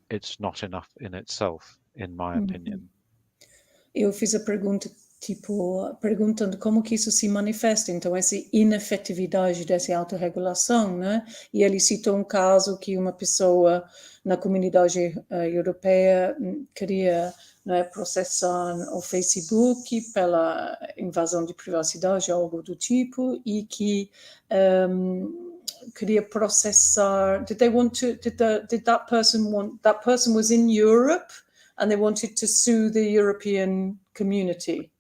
it's not enough in itself, in my opinion. Eu fiz a pergunta, perguntando como que isso se manifesta, então essa inefetividade dessa autorregulação, né? E ele citou um caso que uma pessoa na comunidade europeia queria, né, processar o Facebook pela invasão de privacidade, algo do tipo, e que queria processar. Did that person was in Europe and they wanted to sue the European community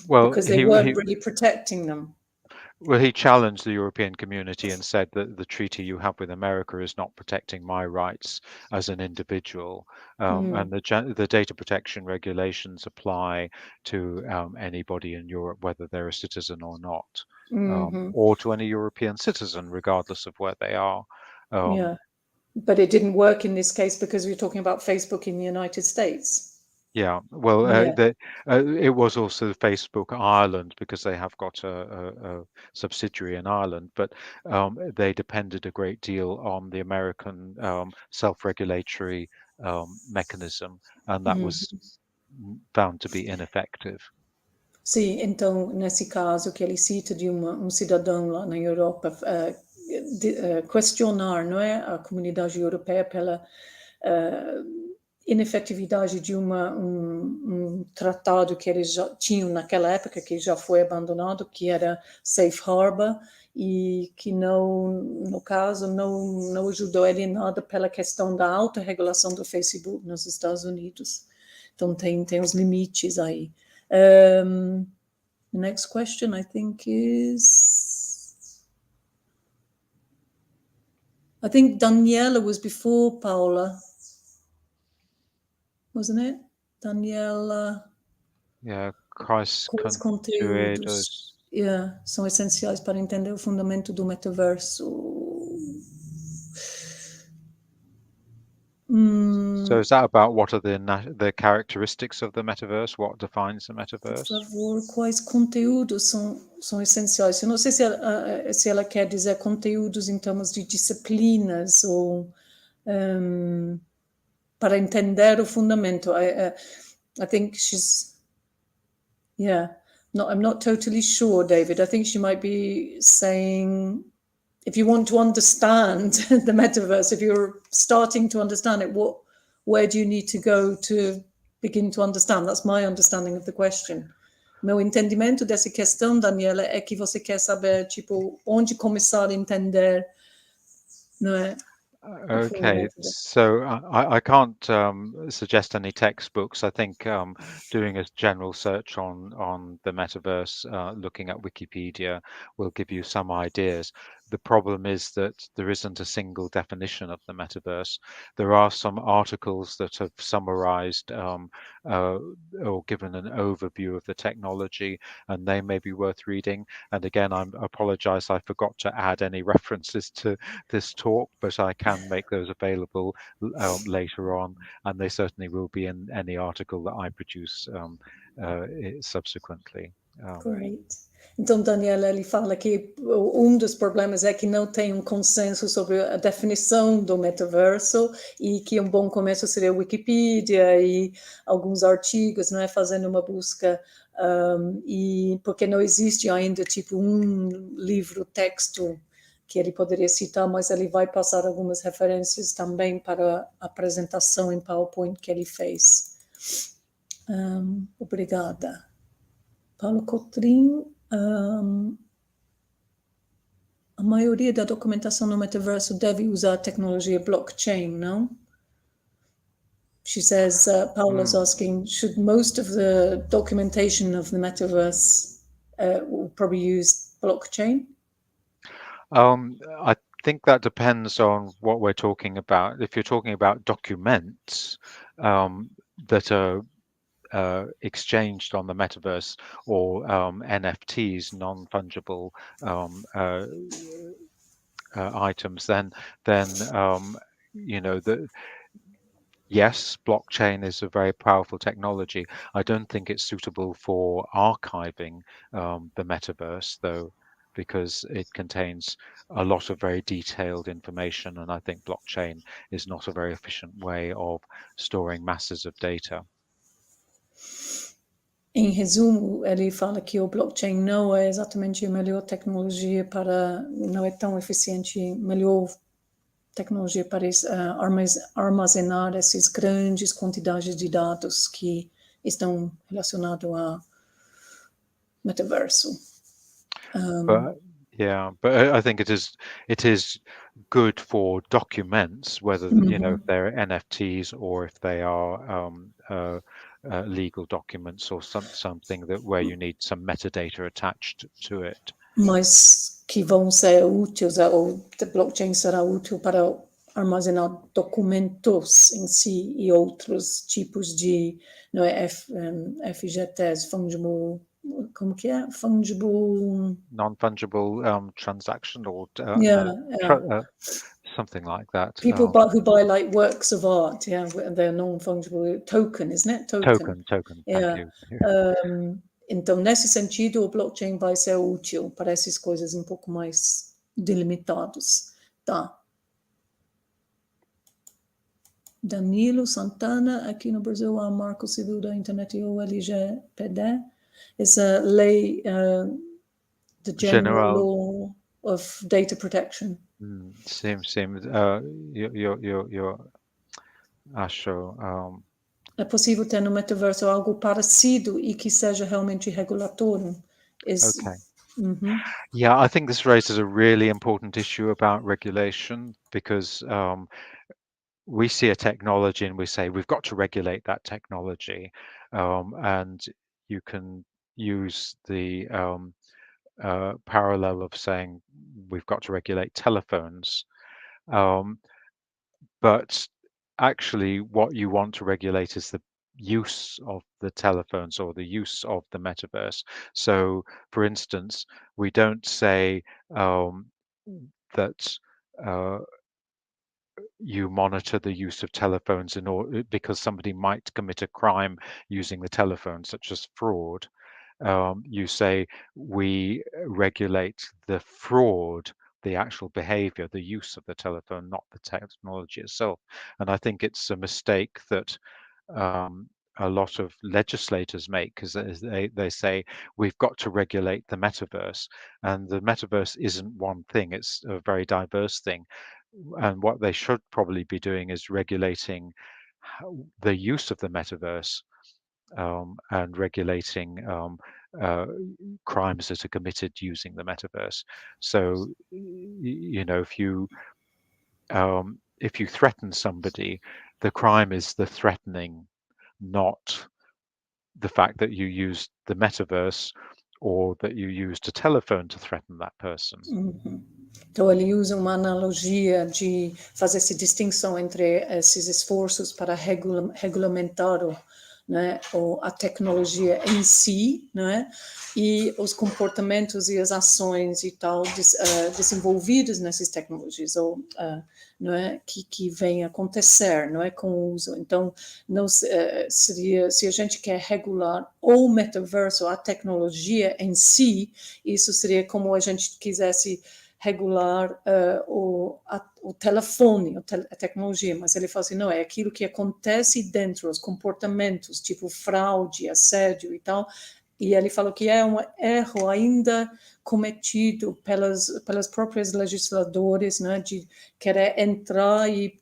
because they weren't really protecting them? Well, he challenged the European community and said that the treaty you have with America is not protecting my rights as an individual. And the data protection regulations apply to anybody in Europe, whether they're a citizen or not, or to any European citizen, regardless of where they are. Yeah, but it didn't work in this case because we're talking about Facebook in the United States. Yeah, well, it was also Facebook Ireland because they have got a subsidiary in Ireland, but they depended a great deal on the American self-regulatory mechanism, and that was found to be ineffective. Sim, então, nesse caso que ele cita de cidadão lá na Europa questionar, não é, a comunidade europeia pela inefetividade de um tratado que eles já tinham naquela época, que já foi abandonado, que era Safe Harbor, e que no caso, não ajudou ele em nada pela questão da autorregulação do Facebook nos Estados Unidos. Então, tem os limites aí. The next question, I think, I think Daniela was before Paula, wasn't it? Daniela. Yeah, quais conteúdos. Yeah, são essenciais para entender o fundamento do metaverso. So is that about what are the characteristics of the metaverse? What defines the metaverse? Por favor, quais conteúdos são essenciais? Eu não sei se ela quer dizer conteúdos em termos de disciplinas ou para entender o fundamento. I think she's, I'm not totally sure, David. I think she might be saying, if you want to understand the metaverse, if you're starting to understand it, where do you need to go to begin to understand? That's my understanding of the question. Meu entendimento dessa questão, Daniela, é que você quer saber, tipo, onde começar a entender, não é? Okay, so I can't suggest any textbooks. I think doing a general search on the metaverse, looking at Wikipedia, will give you some ideas. The problem is that there isn't a single definition of the metaverse. There are some articles that have summarized or given an overview of the technology, and they may be worth reading. And again, I apologize, I forgot to add any references to this talk, but I can make those available later on, and they certainly will be in any article that I produce subsequently. Great. Então, Daniela, ele fala que dos problemas é que não tem consenso sobre a definição do metaverso e que bom começo seria a Wikipedia e alguns artigos, não é, fazendo uma busca, e porque não existe ainda tipo livro texto que ele poderia citar, mas ele vai passar algumas referências também para a apresentação em PowerPoint que ele fez. Obrigada. Paulo Cotrim, a maioria da documentação no metaverso deve usar a tecnologia blockchain, não? She says, Paula's asking, should most of the documentation of the metaverse will probably use blockchain? I think that depends on what we're talking about. If you're talking about documents that are exchanged on the metaverse, or NFTs, non-fungible items, then you know, yes, blockchain is a very powerful technology. I don't think it's suitable for archiving the metaverse, though, because it contains a lot of very detailed information, and I think blockchain is not a very efficient way of storing masses of data. Em resumo, ele fala que o blockchain não é exatamente a melhor tecnologia não é tão eficiente, melhor tecnologia para armazenar essas grandes quantidades de dados que estão relacionados ao metaverso. Yeah, but I think it is good for documents, whether if they're NFTs or if they are legal documents or something that where you need some metadata attached to it. Mas que vão ser úteis, ou a blockchain será útil para armazenar documentos em si e outros tipos de, não é, FGTs, fungible, como que é? Fungible... Non-fungible transaction or something like that. People who buy like works of art, yeah, they're non-fungible. Token, isn't it? Token. Yeah. Então, nesse sentido, o blockchain vai ser útil para essas coisas um pouco mais delimitadas. Tá. Danilo Santana, aqui no Brasil, há Marco Civil da Internet e o LGPD. Essa lei, the General Law of Data Protection. Sim. Eu acho... É possível ter no metaverso algo parecido e que seja realmente regulatório. Okay. Yeah, I think this raises a really important issue about regulation, because we see a technology and we say we've got to regulate that technology, and you can use the parallel of saying we've got to regulate telephones, but actually what you want to regulate is the use of the telephones or the use of the metaverse. So, for instance, we don't say that you monitor the use of telephones in order because somebody might commit a crime using the telephone, such as fraud. You say we regulate the fraud, the actual behavior, the use of the telephone, not the technology itself. And I think it's a mistake that a lot of legislators make, because they say we've got to regulate the metaverse, and the metaverse isn't one thing, it's a very diverse thing. And what they should probably be doing is regulating the use of the metaverse, and regulating crimes that are committed using the metaverse. So, if you threaten somebody, the crime is the threatening, not the fact that you used the metaverse or that you used a telephone to threaten that person. Então, ele usa uma analogia de fazer essa distinção entre esses esforços para regulamentar a tecnologia em si, e os comportamentos e as ações e tal desenvolvidos nessas tecnologias, que vem acontecer, com o uso. Então, não seria, se a gente quer regular o metaverso, a tecnologia em si, isso seria como a gente quisesse regular o telefone, a tecnologia, mas ele fala assim, não, é aquilo que acontece dentro, os comportamentos, tipo fraude, assédio e tal, e ele falou que é um erro ainda cometido pelas próprias legisladores, de querer entrar e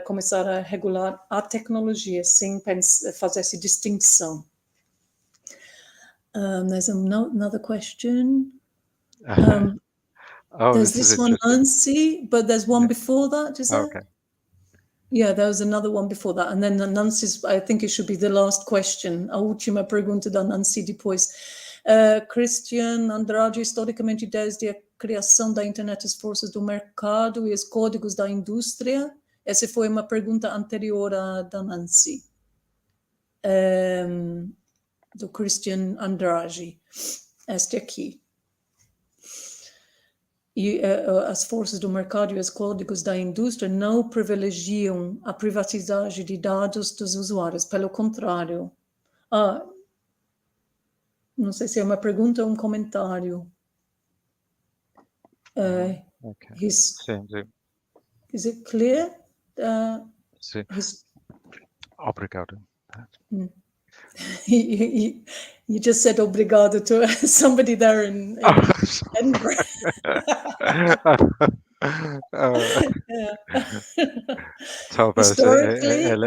começar a regular a tecnologia sem fazer essa distinção. There's another question. There's this one, Nancy, but there's one before that, is there? Okay. Yeah, there was another one before that. And then Nancy's, I think it should be the last question. A última pergunta da Nancy depois. Christian Andrade, historicamente, desde a criação da internet, as forças do mercado e os códigos da indústria. Essa foi uma pergunta anterior à da Nancy. Do Christian Andrade. Este aqui. E as forças do mercado e os códigos da indústria não privilegiam a privacidade de dados dos usuários, pelo contrário. Não sei se é uma pergunta ou um comentário. Okay. Is it clear? Sim. Obrigado. You just said obrigado to somebody there in Edinburgh.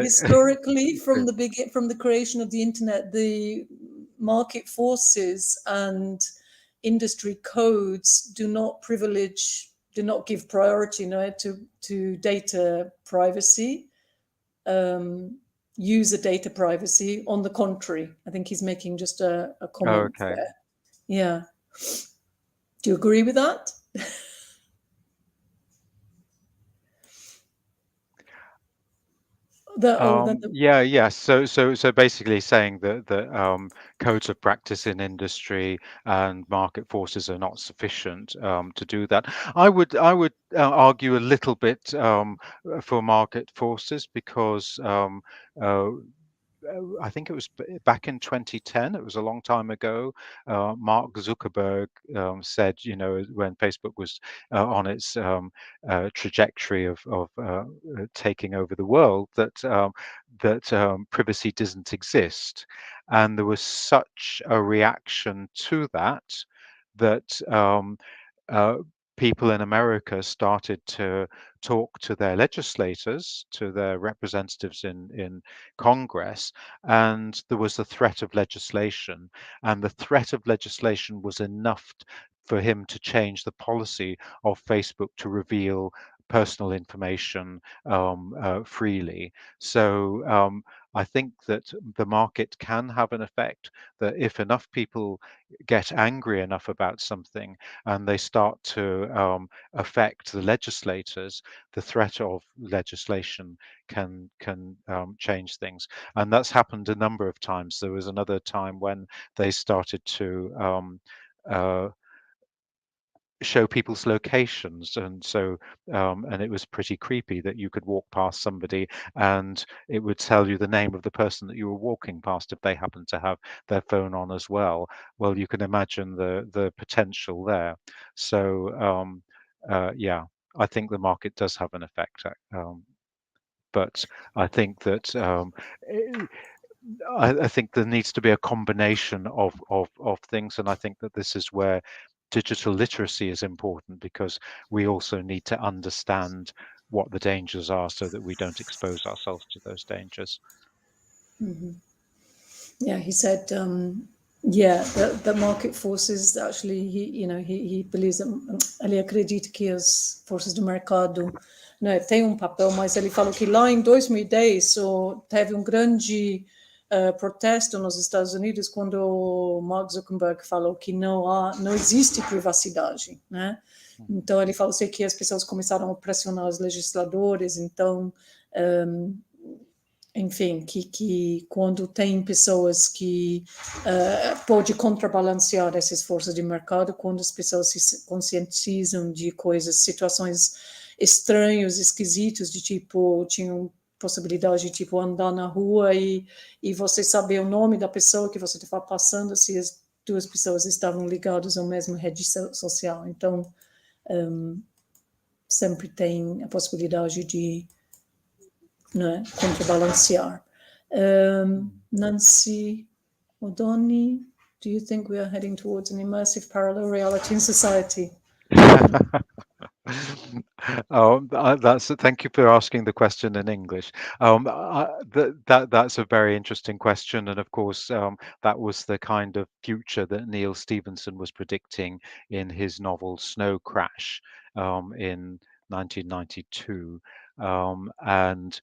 Historically, from the creation of the internet, the market forces and industry codes do not give priority to data privacy, user data privacy. On the contrary, I think he's making just a comment there. Yeah. Do you agree with that? Yeah. So basically saying that codes of practice in industry and market forces are not sufficient to do that. I would argue a little bit for market forces, because I think it was back in 2010. It was a long time ago. Mark Zuckerberg said, when Facebook was on its trajectory of taking over the world, that privacy doesn't exist, and there was such a reaction to that people in America started to talk to their legislators, to their representatives in Congress, and there was the threat of legislation. And the threat of legislation was enough for him to change the policy of Facebook to reveal personal information freely. So I think that the market can have an effect, that if enough people get angry enough about something and they start to affect the legislators, the threat of legislation can change things. And that's happened a number of times. There was another time when they started to show people's locations, and so and it was pretty creepy that you could walk past somebody and it would tell you the name of the person that you were walking past if they happened to have their phone on as well. Well, you can imagine the potential there. So yeah, I think the market does have an effect, but I think that I think there needs to be a combination of things, and I think that this is where digital literacy is important, because we also need to understand what the dangers are so that we don't expose ourselves to those dangers. Mm-hmm. Yeah, he said, the market forces, actually, he believes that ele acredita que as forças do mercado, né, têm papel, mas ele falou que lá em 2010 teve grande protesto nos Estados Unidos quando o Mark Zuckerberg falou que não existe privacidade, né? Então ele falou que as pessoas começaram a pressionar os legisladores. Então enfim, que quando tem pessoas que pode contrabalancear essas forças de mercado, quando as pessoas se conscientizam de coisas, situações estranhas, esquisitas, de tipo, tinham possibilidade de tipo andar na rua e você saber o nome da pessoa que você está passando, se as duas pessoas estavam ligadas à mesma rede social. Então, sempre tem a possibilidade de contrabalancear. Nancy O'Donnell, do you think we are heading towards an immersive parallel reality in society? Thank you for asking the question in English. That's a very interesting question, and of course that was the kind of future that Neil Stephenson was predicting in his novel Snow Crash in 1992, and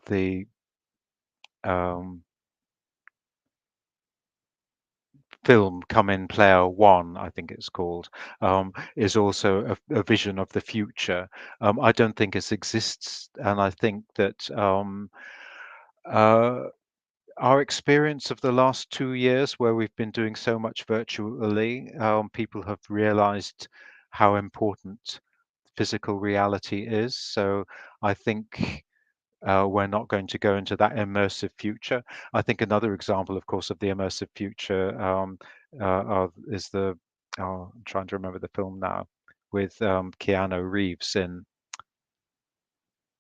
the film Come In Player One, I think it's called, is also a vision of the future. I don't think it exists, and I think that our experience of the last 2 years, where we've been doing so much virtually, people have realized how important physical reality is. So I think we're not going to go into that immersive future. I think another example, of course, of the immersive future is I'm trying to remember the film now, with Keanu Reeves in.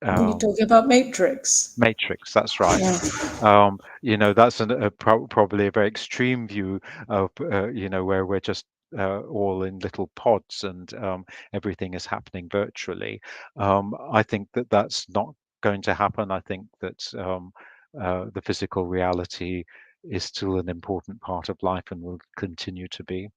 Are you talking about Matrix? Matrix, that's right. Yeah. That's probably a very extreme view of, where we're just all in little pods and everything is happening virtually. I think that that's not going to happen. I think that the physical reality is still an important part of life and will continue to be.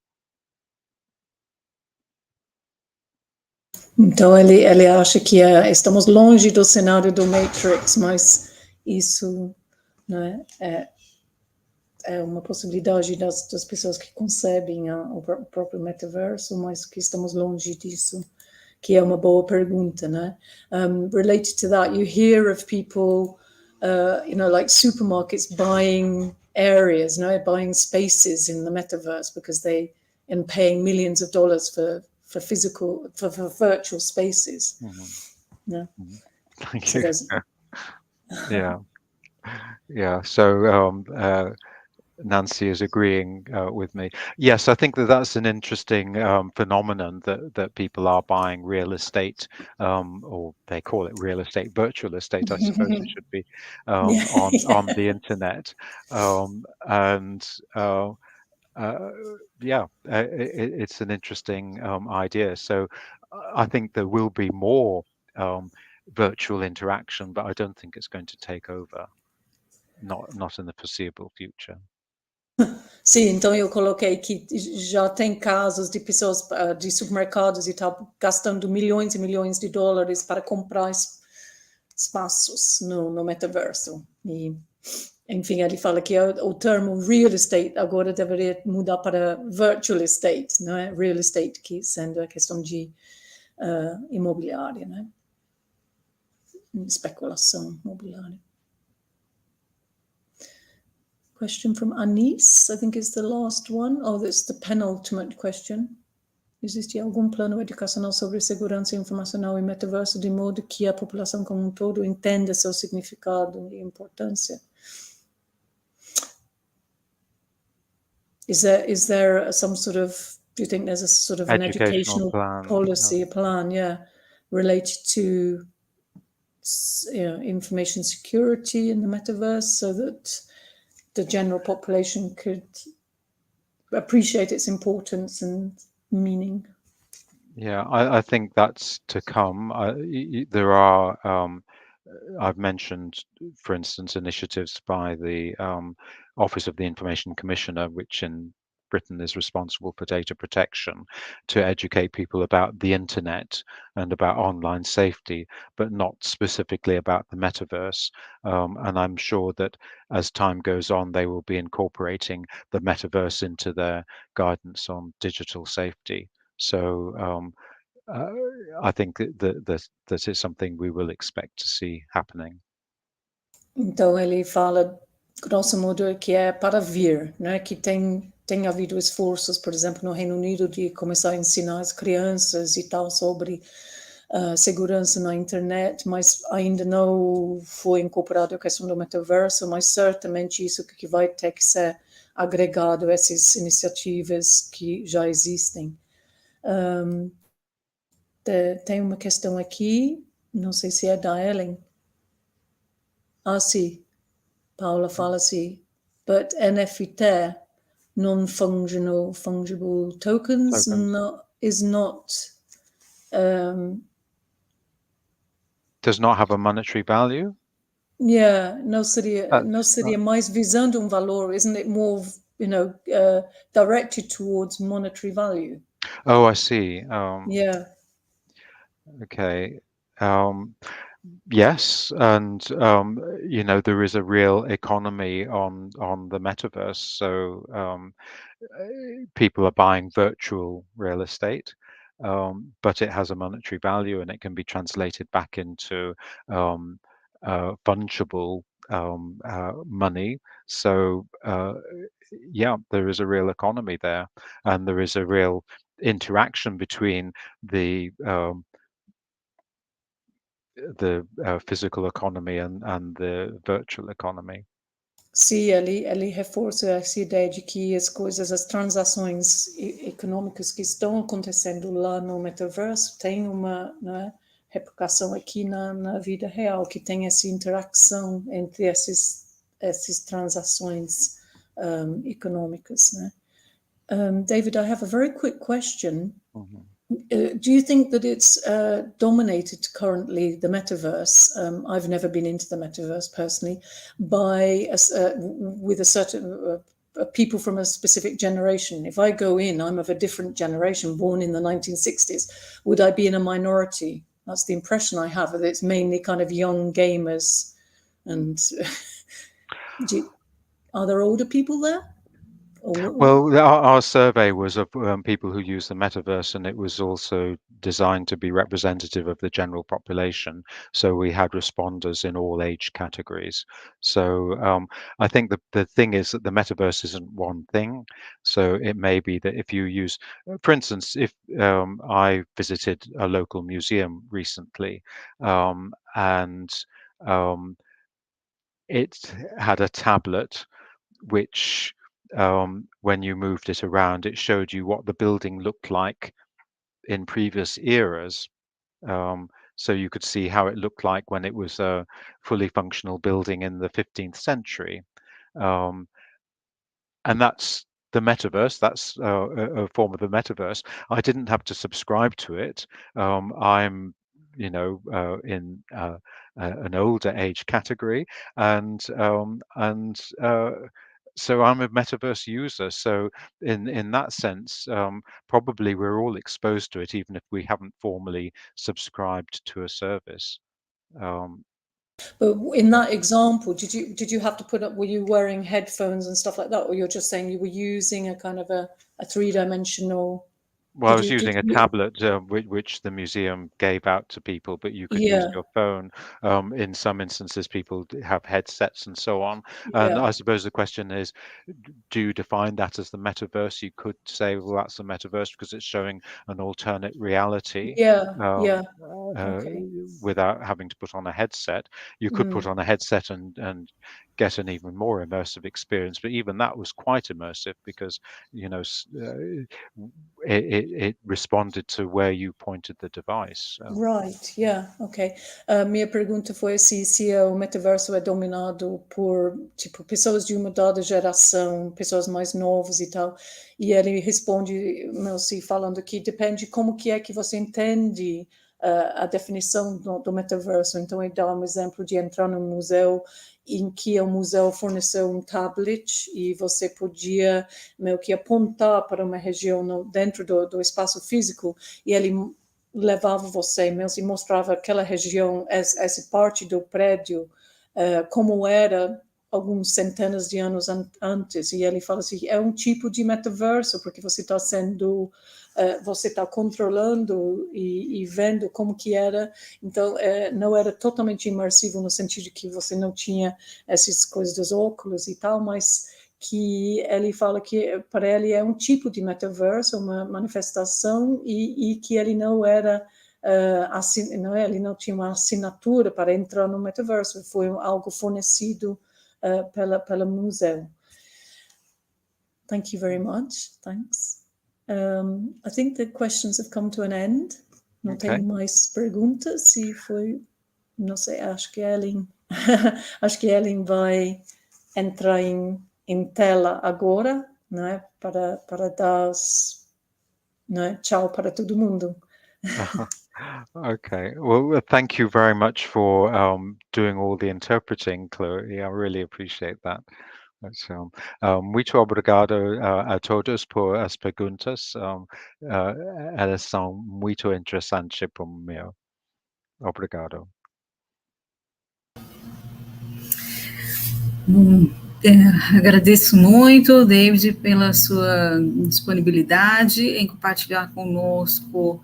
Então ele acha que estamos longe do cenário do Matrix, mas isso, né, é uma possibilidade das pessoas que concebem o próprio metaverso, mas que estamos longe disso, que é uma boa pergunta, né? Related to that, you hear of people, like supermarkets buying areas, buying spaces in the metaverse because and paying millions of dollars for virtual spaces. Yeah. Thank So you. Yeah. So Nancy is agreeing with me. Yes, I think that's an interesting phenomenon that people are buying real estate, or they call it real estate, virtual estate, I suppose it should be, on the internet, it's an interesting idea. So I think there will be more virtual interaction, but I don't think it's going to take over, not in the foreseeable future. Sim, então eu coloquei que já tem casos de pessoas de supermercados e tal gastando milhões e milhões de dólares para comprar espaços no metaverso. E, enfim, ele fala que o termo real estate agora deveria mudar para virtual estate, não é? Real estate, que sendo a questão de imobiliária, né? Especulação imobiliária. Question from Anis, I think is the last one. Oh, that's the penultimate question. Existe algum plano educacional sobre segurança informacional e metaverso de modo que a população como um todo entenda seu significado e importância? Is there some sort of, do you think there's a sort of an educational policy, a plan, related to information security in the metaverse so that the general population could appreciate its importance and meaning? Yeah, I think that's to come. There are, I've mentioned, for instance, initiatives by the Office of the Information Commissioner, which in Britain is responsible for data protection, to educate people about the internet and about online safety, but not specifically about the metaverse. And I'm sure that as time goes on, they will be incorporating the metaverse into their guidance on digital safety. So I think that is something we will expect to see happening. Então ele fala, grosso modo, que é para vir, né? Que tem havido esforços, por exemplo, no Reino Unido, de começar a ensinar as crianças e tal sobre segurança na internet, mas ainda não foi incorporado a questão do metaverso, mas certamente isso que vai ter que ser agregado a essas iniciativas que já existem. Tem uma questão aqui, não sei se é da Ellen. Sim. Paula fala assim, but NFT, non-fungible tokens, is not... does not have a monetary value? Yeah, não seria mais visando valor, isn't it more, directed towards monetary value? Oh, I see. Yeah. Okay. Yes, and there is a real economy on the metaverse. So people are buying virtual real estate, but it has a monetary value, and it can be translated back into fungible money. So there is a real economy there, and there is a real interaction between the physical economy and the virtual economy. Sim, ele reforça essa ideia de que as transações econômicas que estão acontecendo lá no metaverso têm uma replicação aqui na vida real, que tem essa interação entre essas transações econômicas, né? David, I have a very quick question. do you think that it's dominated currently, the metaverse? I've never been into the metaverse personally, by with a certain people from a specific generation. If I go in, I'm of a different generation, born in the 1960s. Would I be in a minority? That's the impression I have. That it's mainly kind of young gamers, and are there older people there? Well, our survey was of people who use the metaverse, and it was also designed to be representative of the general population. So we had responders in all age categories. So I think the thing is that the metaverse isn't one thing. So it may be that if you use, for instance, if I visited a local museum recently, and it had a tablet which when you moved it around, it showed you what the building looked like in previous eras. So you could see how it looked like when it was a fully functional building in the 15th century. And that's the metaverse. That's a form of the metaverse. I didn't have to subscribe to it. I'm in an older age category, and so I'm a metaverse user. So in that sense, probably we're all exposed to it, even if we haven't formally subscribed to a service. But in that example, did you have to put up? Were you wearing headphones and stuff like that, or you're just saying you were using a kind of a 3-dimensional? Well, I was using a tablet which the museum gave out to people, but you could use your phone. In some instances, people have headsets and so on. And I suppose the question is, do you define that as the metaverse? You could say, well, that's the metaverse because it's showing an alternate reality. Without having to put on a headset. You could put on a headset and get an even more immersive experience, but even that was quite immersive because it responded to where you pointed the device. Right, ok. Minha pergunta foi se o metaverso é dominado por, tipo, pessoas de uma dada geração, pessoas mais novas e tal, e ele responde, se falando aqui, depende como que é que você entende a definição do metaverso. Então, ele dá um exemplo de entrar num museu em que o museu forneceu um tablet e você podia meio que apontar para uma região dentro do espaço físico, e ele levava você mesmo e mostrava aquela região, essa parte do prédio, como era alguns centenas de anos antes. E ele fala assim, é um tipo de metaverso, porque você está sendo, você está controlando e vendo como que era. Então, não era totalmente imersivo no sentido de que você não tinha essas coisas dos óculos e tal, mas que ele fala que para ele é um tipo de metaverso, uma manifestação, e que ele não era ele não tinha uma assinatura para entrar no metaverso, foi algo fornecido pela museu. Thank you very much. Thanks. I think the questions have come to an end. Não tenho mais perguntas. Se foi, não sei, acho que Ellen vai entrar em tela agora, né, para dar tchau para todo mundo. Okay, well, thank you very much for doing all the interpreting, Chloe. I really appreciate that. So, muito obrigado a todos por as perguntas. Elas são muito interessantes para mim. Obrigado. Agradeço muito, David, pela sua disponibilidade em compartilhar conosco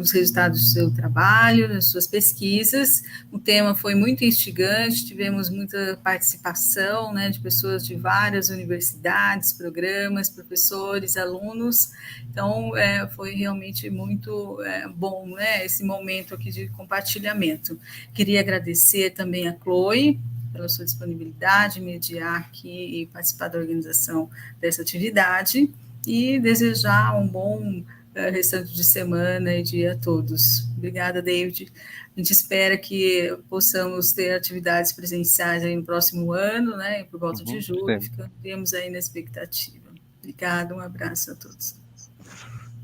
os resultados do seu trabalho, das suas pesquisas. O tema foi muito instigante, tivemos muita participação, né, de pessoas de várias universidades, programas, professores, alunos. Então, foi realmente muito bom, né, esse momento aqui de compartilhamento. Queria agradecer também a Chloe pela sua disponibilidade, mediar aqui e participar da organização dessa atividade, e desejar um bom restante de semana e dia a todos. Obrigada, David. A gente espera que possamos ter atividades presenciais aí no próximo ano, né, por volta de julho, ficaremos aí na expectativa. Obrigada, um abraço a todos.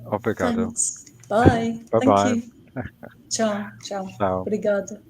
Obrigado. Thanks. Bye. Bye. Thank Bye-bye. you. Tchau, tchau. Tchau. Obrigada.